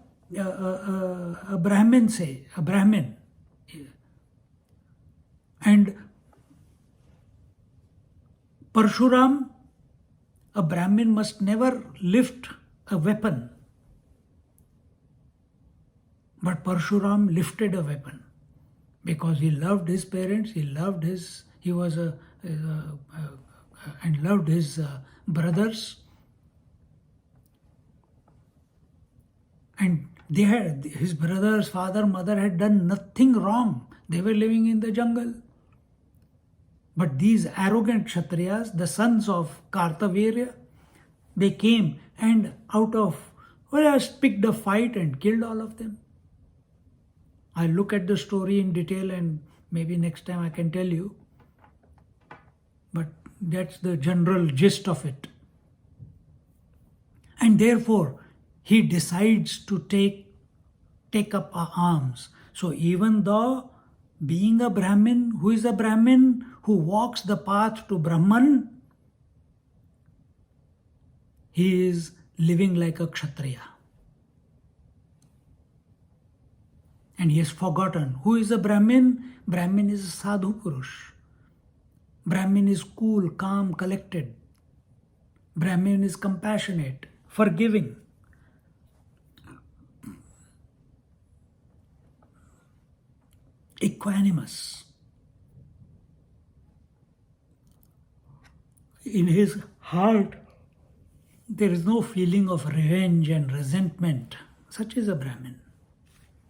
Brahmin, a Brahmin. And Parshuram, a Brahmin must never lift a weapon. But Parshuram lifted a weapon because he loved his parents, and loved his brothers. And his brothers, father, mother had done nothing wrong. They were living in the jungle. But these arrogant Kshatriyas, the sons of Kartavirya, they came and just picked a fight and killed all of them. I'll look at the story in detail and maybe next time I can tell you. But that's the general gist of it. And therefore, he decides to take up arms. So even though being a Brahmin, who is a Brahmin who walks the path to Brahman, he is living like a Kshatriya. And he has forgotten who is a Brahmin. Brahmin is a sadhu purush. Brahmin is cool, calm, collected. Brahmin is compassionate, forgiving. Equanimous. In his heart, there is no feeling of revenge and resentment. Such is a Brahmin.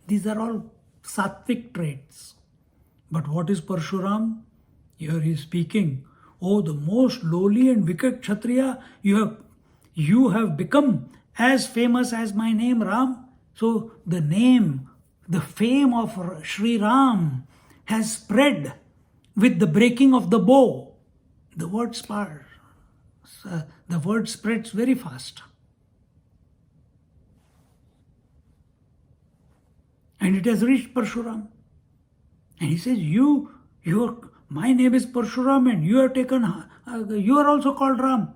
These are all sattvic traits. But what is Parshuram? Here he is speaking, the most lowly and wicked Kshatriya, you have become as famous as my name Ram. So the name, the fame of Sri Ram has spread with the breaking of the bow. The word spreads very fast. And it has reached Parshuram. And he says, my name is Parshuram and you are also called Ram.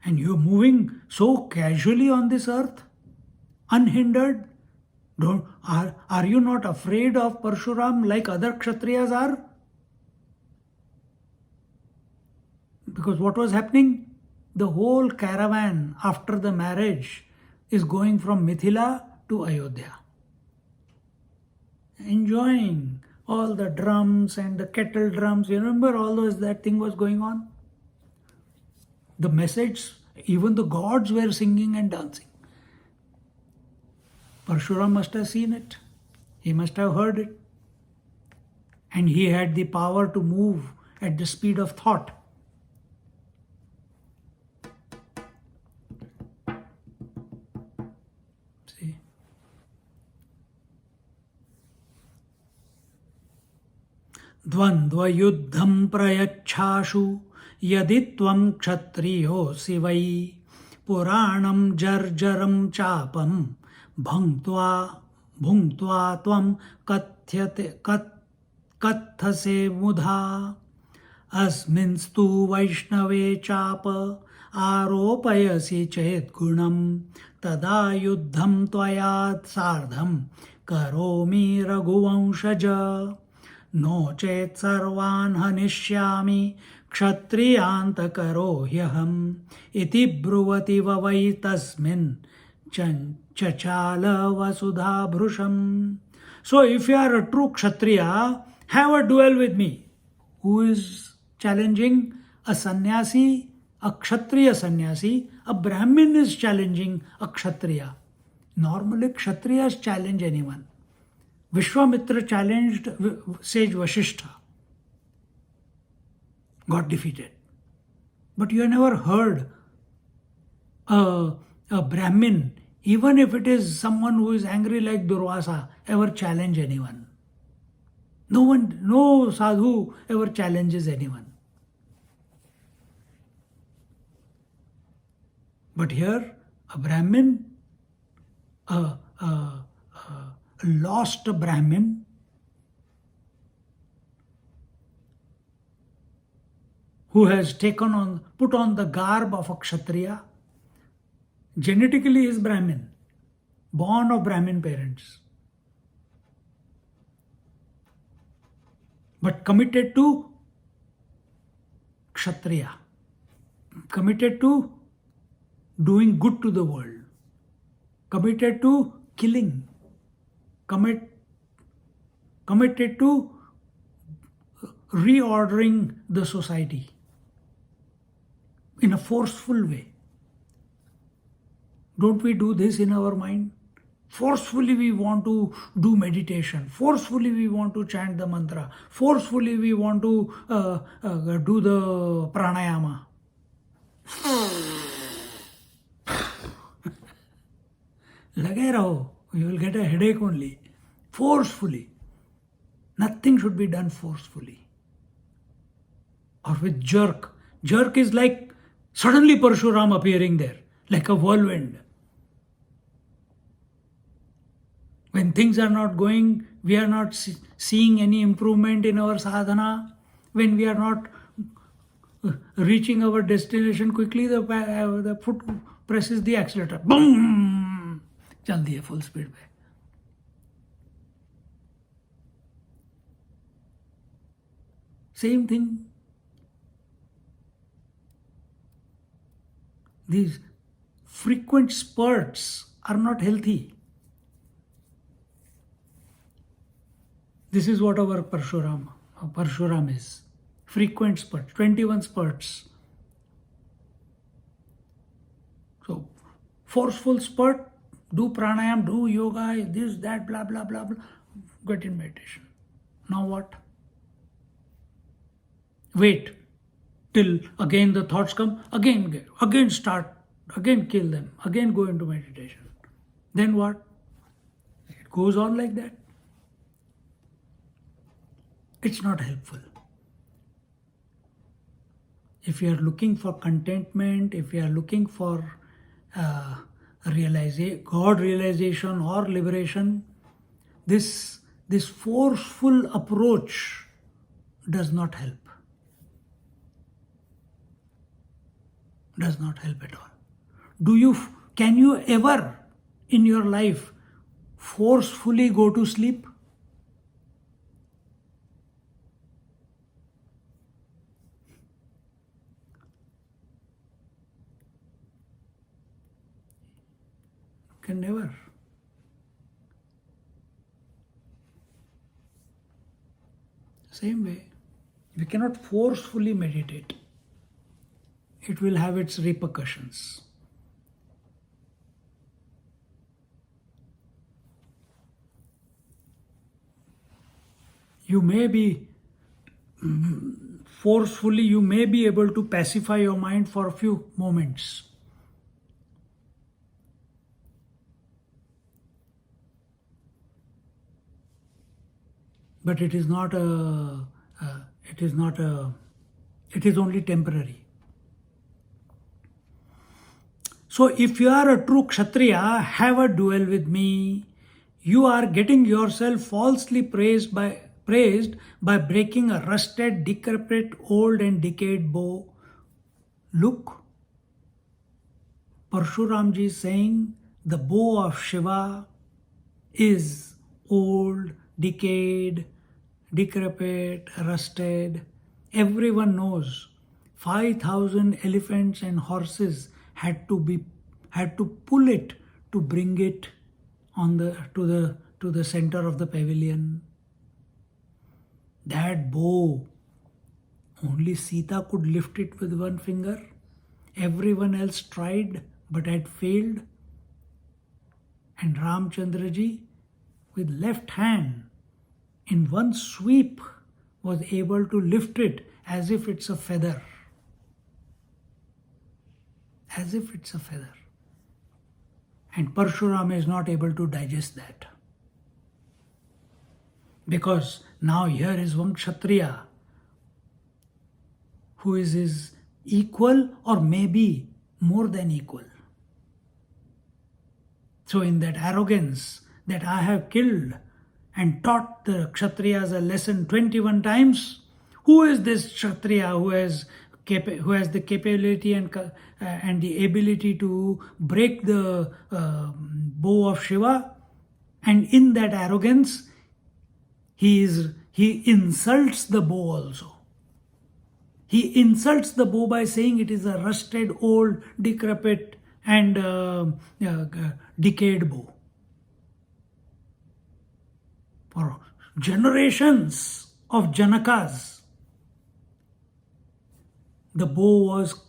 And you are moving so casually on this earth, unhindered. Are you not afraid of Parshuram like other Kshatriyas are? Because what was happening? The whole caravan after the marriage is going from Mithila to Ayodhya. Enjoying all the drums and the kettle drums. You remember that thing was going on? The message, even the gods were singing and dancing. Parshuram must have seen it. He must have heard it. And he had the power to move at the speed of thought. See? द्वन्द्वयुद्धं प्रयच्छाशु यदि त्वं क्षत्रियोऽसि वै पुराणं जर्जरं चापं भुङ्क्त्वा त्वं कथ्यसे मुधा अस्मिंस्तु वैष्णवे चाप आरोपयसि चेद्गुणं तदा युद्धं त्वया सार्धं करोमि रघुवंशज नो चेत् सर्वान् हनिष्यामि क्षत्रियान्तकरो ह्यहम् इति ब्रुवति वै तस्मिन् चचाल वसुधाभृशम्. So if you are a true Kshatriya, have a duel with me. Who is challenging? A sannyasi, a Kshatriya sannyasi. A Brahmin is challenging a Kshatriya. Normally Kshatriyas challenge anyone. Vishwamitra challenged sage Vasishtha. Got defeated. But you have never heard a Brahmin, even if it is someone who is angry like Durvasa, ever challenge anyone. No sadhu ever challenges anyone. But here, a Brahmin, a lost Brahmin, who has put on the garb of a Kshatriya, genetically is Brahmin, born of Brahmin parents, but committed to Kshatriya, committed to doing good to the world, committed to killing, committed to reordering the society in a forceful way. Don't we do this in our mind? Forcefully we want to do meditation. Forcefully we want to chant the mantra. Forcefully we want to do the pranayama. Lage raho, you will get a headache only. Forcefully. Nothing should be done forcefully. Or with jerk. Jerk is like suddenly Parashuram appearing there, like a whirlwind. When things are not going, we are not seeing any improvement in our sadhana, when we are not reaching our destination quickly, the foot presses the accelerator. Boom! चल दिए full speed पे. Same thing. These frequent spurts are not healthy. This is what our Parashuram is. Frequent spurts, 21 spurts. So, forceful spurt, do pranayam, do yoga, this, that, blah, blah, blah, blah. Get in meditation. Now what? Wait till again the thoughts come, again start, again kill them, again go into meditation. Then what? It goes on like that. It's not helpful. If you are looking for contentment, if you are looking for God realization or liberation, this forceful approach does not help. Does not help at all. Can you ever in your life forcefully go to sleep? Can never. Same way, we cannot forcefully meditate. It will have its repercussions. You may be forcefully, you may be able to pacify your mind for a few moments. But it is not it is not a, it is only temporary. So if you are a true Kshatriya, have a duel with me. You are getting yourself falsely praised by breaking a rusted, decrepit, old and decayed bow. Look, Parshuramji is saying the bow of Shiva is old, decayed, decrepit, rusted. Everyone knows 5,000 elephants and horses had to pull it to bring it on to the center of the pavilion. That bow, only Sita could lift it with one finger. Everyone else tried but had failed. And Ramchandraji, with left hand, in one sweep, was able to lift it as if it's a feather. As if it's a feather. And Parshuram is not able to digest that. Because now here is one Kshatriya who is his equal or maybe more than equal. So in that arrogance that I have killed and taught the Kshatriyas a lesson 21 times, who is this Kshatriya who has the capability and the ability to break the bow of Shiva? And in that arrogance, he insults the bow also. He insults the bow by saying it is a rusted, old, decrepit and decayed bow. For generations of Janakas, the bow was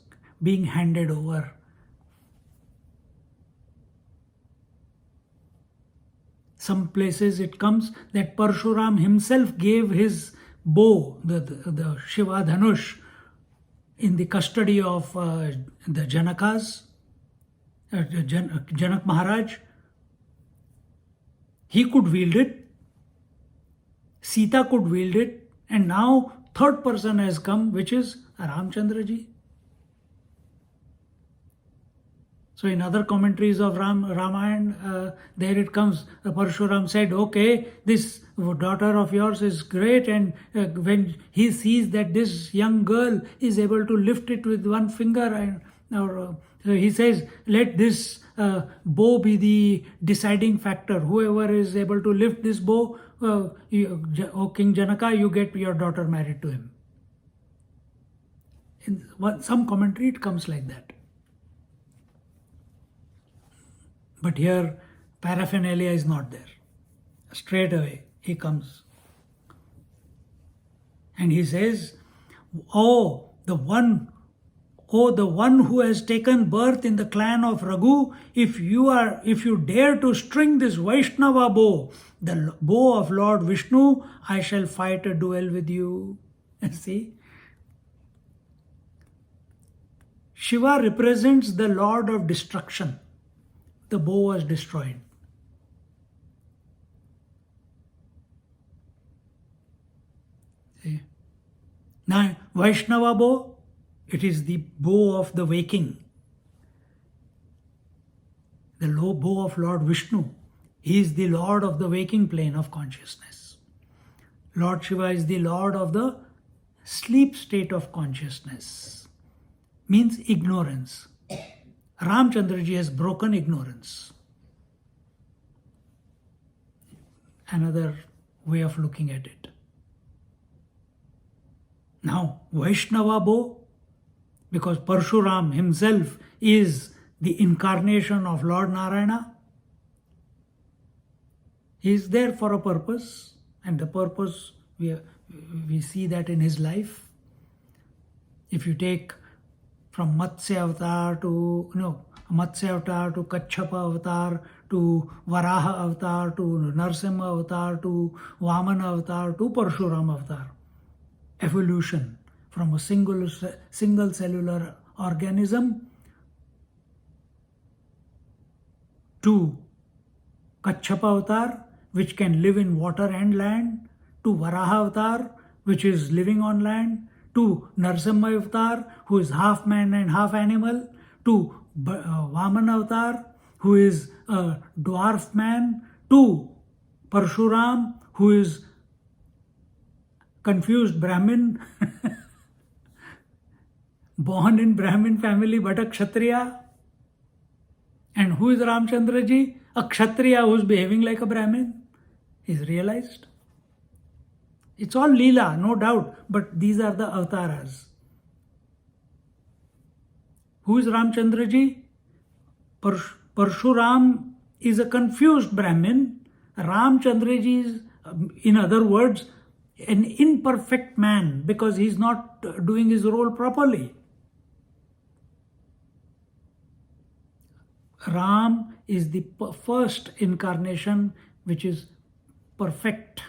being handed over. Some places it comes that Parshuram himself gave his bow, the Shiva Dhanush, in the custody of the Janakas, Janak Maharaj. He could wield it, Sita could wield it, and now third person has come, which is Ramchandraji. So in other commentaries of Ramayana, there it comes, Parshuram said, okay, this daughter of yours is great, and when he sees that this young girl is able to lift it with one finger, and he says, let this bow be the deciding factor. Whoever is able to lift this bow, O King Janaka, you get your daughter married to him. In some commentary it comes like that. But here paraphernalia is not there. Straight away he comes. And he says, the one who has taken birth in the clan of Raghu, if you dare to string this Vaishnava bow, the bow of Lord Vishnu, I shall fight a duel with you. See? Shiva represents the Lord of destruction. The bow was destroyed. See? Now, Vaishnava bow, it is the bow of the waking. The bow of Lord Vishnu. He is the Lord of the waking plane of consciousness. Lord Shiva is the Lord of the sleep state of consciousness. Means ignorance. Ramchandraji has broken ignorance. Another way of looking at it. Now, Vaishnava bow, because Parshuram himself is the incarnation of Lord Narayana, he is there for a purpose, and the purpose we see that in his life. If you take from Matsya Avatar to Kachapa Avatar to Varaha Avatar to Narsimha Avatar to Vamana Avatar to Parshuram Avatar, evolution from a single cellular organism to Kachapa Avatar, which can live in water and land, to Varaha Avatar, which is living on land, to Narsimha Avatar, who is half man and half animal, to Vaman Avatar, who is a dwarf man, to Parshuram, who is confused Brahmin, born in Brahmin family but a Kshatriya. And who is Ramchandra ji? A Kshatriya who is behaving like a Brahmin. Is realized. It's all Leela, no doubt, but these are the avatars. Who is Ramchandra ji? Parshuram is a confused Brahmin. Ramchandra ji is, in other words, an imperfect man because he's not doing his role properly. Ram is the first incarnation which is perfect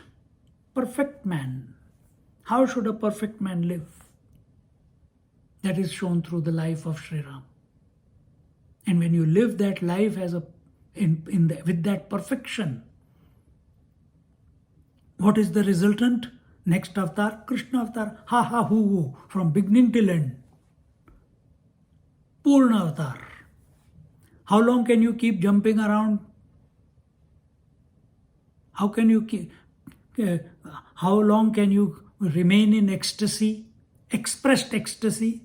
man. How should a perfect man live? That is shown through the life of Sri Ram. And when you live that life as with that perfection, what is the resultant? Next avatar, Krishna avatar, ha ha hu hu, from beginning till end. Purna avatar. How long can you keep jumping around? How long can you remain in ecstasy, expressed ecstasy?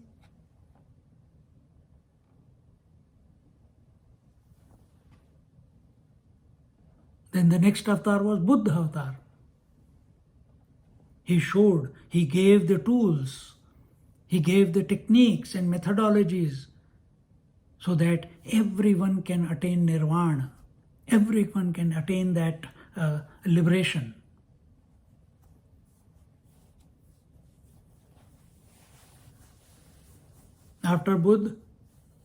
Then the next avatar was Buddha avatar. He showed, he gave the tools, he gave the techniques and methodologies so that everyone can attain nirvana, everyone can attain that liberation. After Buddha,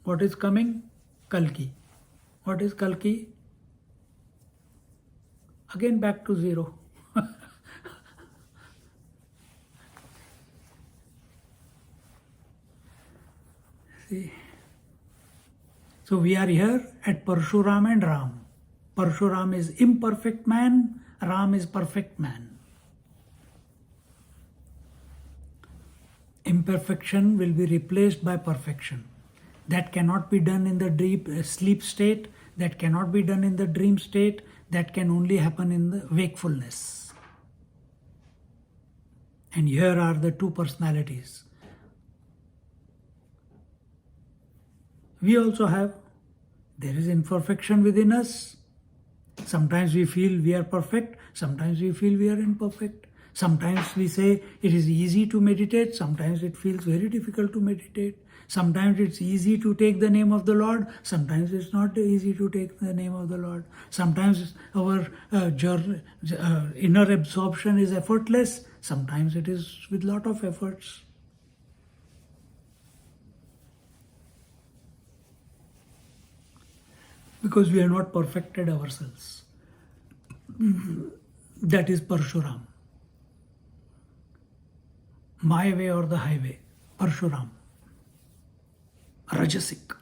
what is coming? Kalki. What is Kalki? Again back to zero. See. So we are here at Parshuram and Ram. Parshuram is imperfect man, Ram is perfect man. Imperfection will be replaced by perfection. That cannot be done in the deep sleep state, that cannot be done in the dream state, that can only happen in the wakefulness. And here are the two personalities. We also have, there is imperfection within us. Sometimes we feel we are perfect, sometimes we feel we are imperfect. Sometimes we say it is easy to meditate, sometimes it feels very difficult to meditate. Sometimes it's easy to take the name of the Lord, sometimes it's not easy to take the name of the Lord. Sometimes our inner absorption is effortless, sometimes it is with lot of efforts. Because we are not perfected ourselves. That is Parshuram. My way or the highway. Parshuram. Rajasic.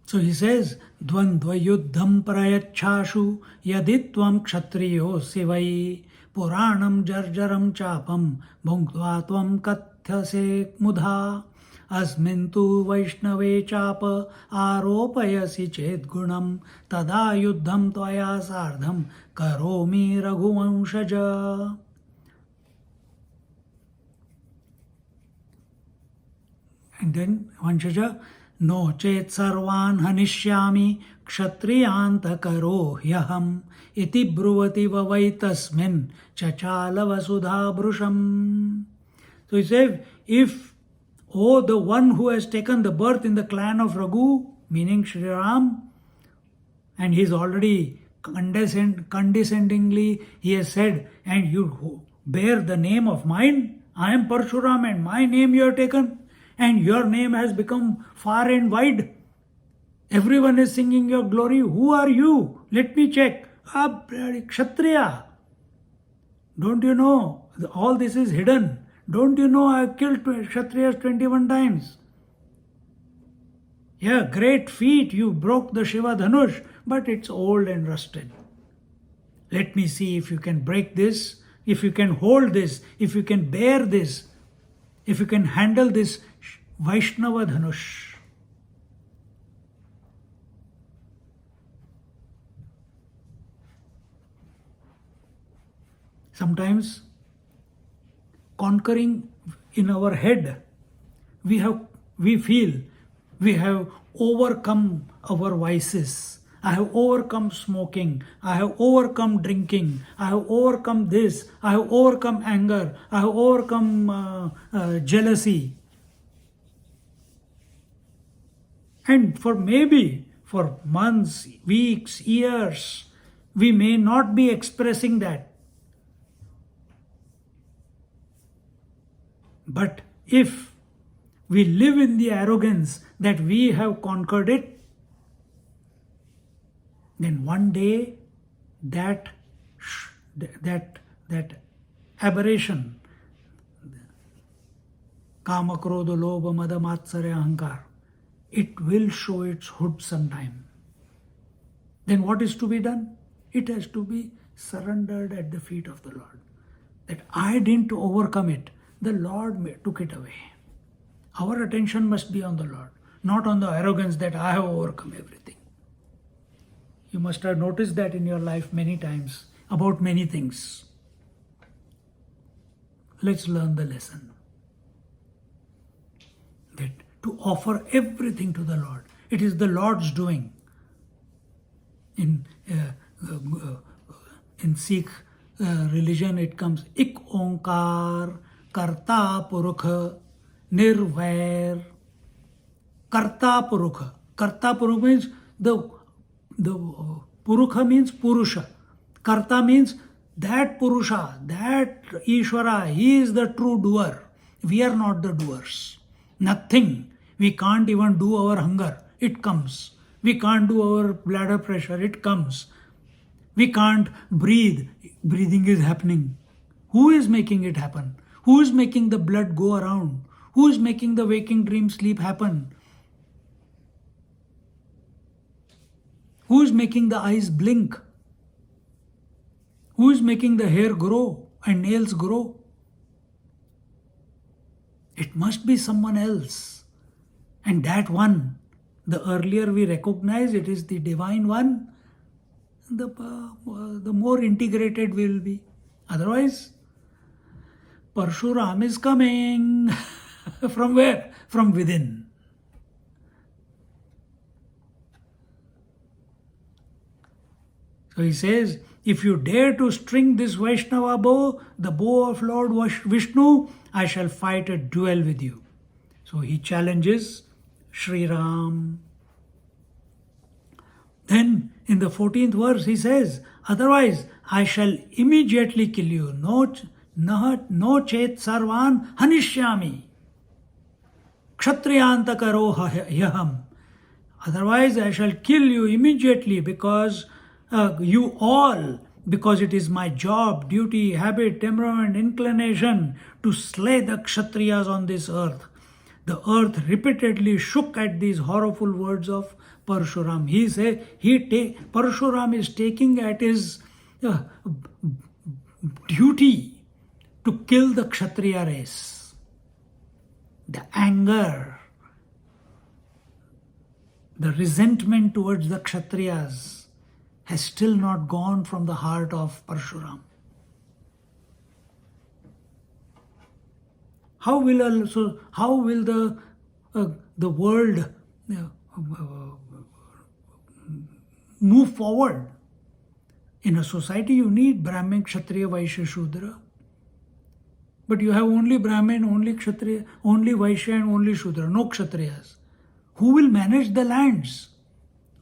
So he says, Dvandva yuddham prayachashu yaditvam kshatriyo sivai puranam jarjaram chapam bhunktva tvam kathyase mudha asmintu vaishnave chapa aropayasi ched gunam tada yuddham tvaya sardham karomi raghuvanshaja. And then Vanshaja, no chet sarvan hanishyami kshatriyanta karo hyaham iti bruvati vavaitasmin chachala vasudha brusham. So he said, if, the one who has taken the birth in the clan of Raghu, meaning Sri Ram, and he is already condescendingly, he has said, and you bear the name of mine, I am Parshuram and my name you have taken, and your name has become far and wide. Everyone is singing your glory. Who are you? Let me check. Kshatriya. Don't you know? All this is hidden. Don't you know I have killed Kshatriyas 21 times? Yeah, great feat. You broke the Shiva Dhanush. but it's old and rusted. Let me see if you can break this, if you can hold this, if you can bear this, if you can handle this Vaishnava Dhanush. Sometimes conquering in our head, we feel we have overcome our vices. I have overcome smoking. I have overcome drinking. I have overcome this. I have overcome anger. I have overcome jealousy. And for months, weeks, years, we may not be expressing that. But if we live in the arrogance that we have conquered it, then one day that aberration, kama, krodha, lobha, mada, matsarya, ahankar, it will show its hood sometime. Then what is to be done? It has to be surrendered at the feet of the Lord. That I didn't overcome it. The Lord took it away. Our attention must be on the Lord, not on the arrogance that I have overcome everything. You must have noticed that in your life many times about many things. Let's learn the lesson. That to offer everything to the Lord. It is the Lord's doing. In Sikh religion it comes Ik Onkar, Karta Purukha, Nirvair. Karta Purukha. Karta Purukha means the Purukha means Purusha. Karta means that Purusha, that Ishvara, he is the true doer. We are not the doers. Nothing. We can't even do our hunger. It comes. We can't do our bladder pressure. It comes. We can't breathe. Breathing is happening. Who is making it happen? Who is making the blood go around? Who is making the waking dream sleep happen? Who is making the eyes blink? Who is making the hair grow and nails grow? It must be someone else. And that one, the earlier we recognize it is the divine one, the more integrated we will be. Otherwise, Parashuram is coming. From where? From within. So he says, if you dare to string this Vaishnava bow, the bow of Lord Vishnu, I shall fight a duel with you. So he challenges Sri Ram. Then in the 14th verse he says, otherwise I shall immediately kill you. No chet sarvan hanishyami. Kshatriyantakaro yaham. Otherwise I shall kill you immediately because you all, because it is my job, duty, habit, temperament, inclination to slay the Kshatriyas on this earth. The earth repeatedly shook at these horrible words of Parashuram. Parashuram is taking at his duty to kill the Kshatriya race. The anger, the resentment towards the Kshatriyas has still not gone from the heart of Parashuram. How will the world move forward? In a society you need Brahmin, Kshatriya, Vaishya, Shudra. But you have only Brahmin, only Kshatriya, only Vaishya and only Shudra, no Kshatriyas. Who will manage the lands?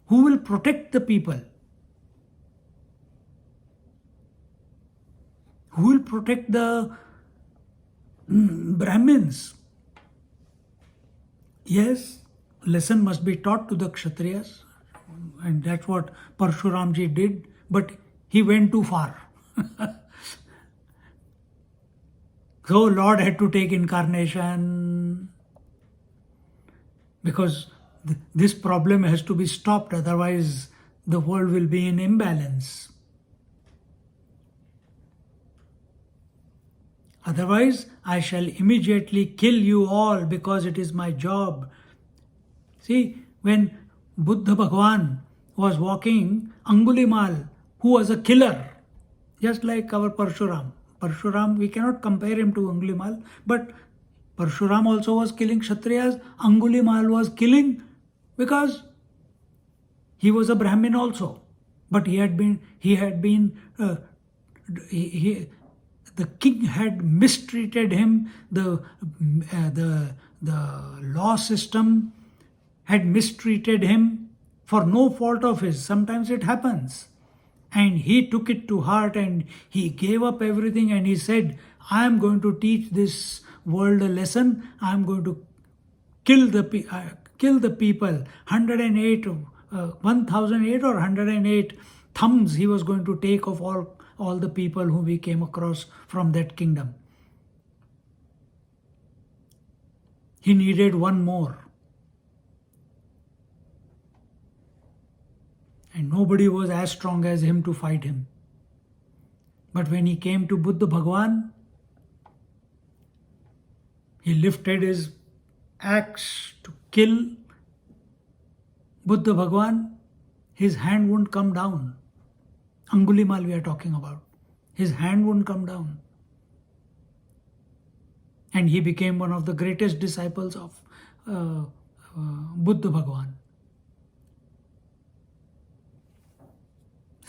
Who will protect the people? Who will protect the Brahmins? Yes, lesson must be taught to the Kshatriyas, and that's what Parshuramji did, but he went too far. So Lord had to take incarnation because this problem has to be stopped, otherwise the world will be in imbalance. Otherwise, I shall immediately kill you all because it is my job. See, when Buddha Bhagwan was walking, Angulimal, who was a killer, just like our Parshuram. Parshuram, we cannot compare him to Angulimal, but Parshuram also was killing Kshatriyas. Angulimal was killing because he was a Brahmin also. But the king had mistreated him, the law system had mistreated him for no fault of his. Sometimes it happens. And he took it to heart and he gave up everything and he said, I am going to teach this world a lesson. I am going to kill the people. 108, 1008 or 108 thumbs he was going to take of all the people whom we came across from that kingdom. He needed one more. And nobody was as strong as him to fight him. But when he came to Buddha Bhagwan, he lifted his axe to kill Buddha Bhagwan. His hand wouldn't come down. Angulimal we are talking about. His hand wouldn't come down. And he became one of the greatest disciples of Buddha Bhagwan.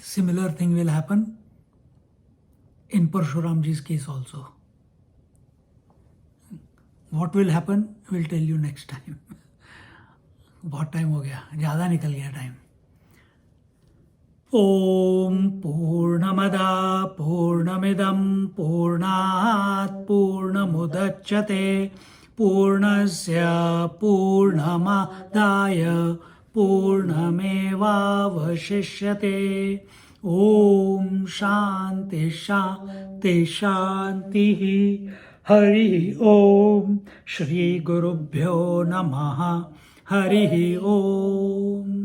Similar thing will happen in Parshuramji's case also. What will happen, we'll tell you next time. बहुत time हो गया, ज़्यादा निकल गया time. ओम पूर्णमदा पूर्णमिदं पूर्णात् पूर्णमुदच्यते पूर्णस्य पूर्णमादाय पूर्णमेवावशिष्यते. ओम शांति शांति शांति. हरि ओम. श्री गुरुभ्यो नमः. हरि ओम.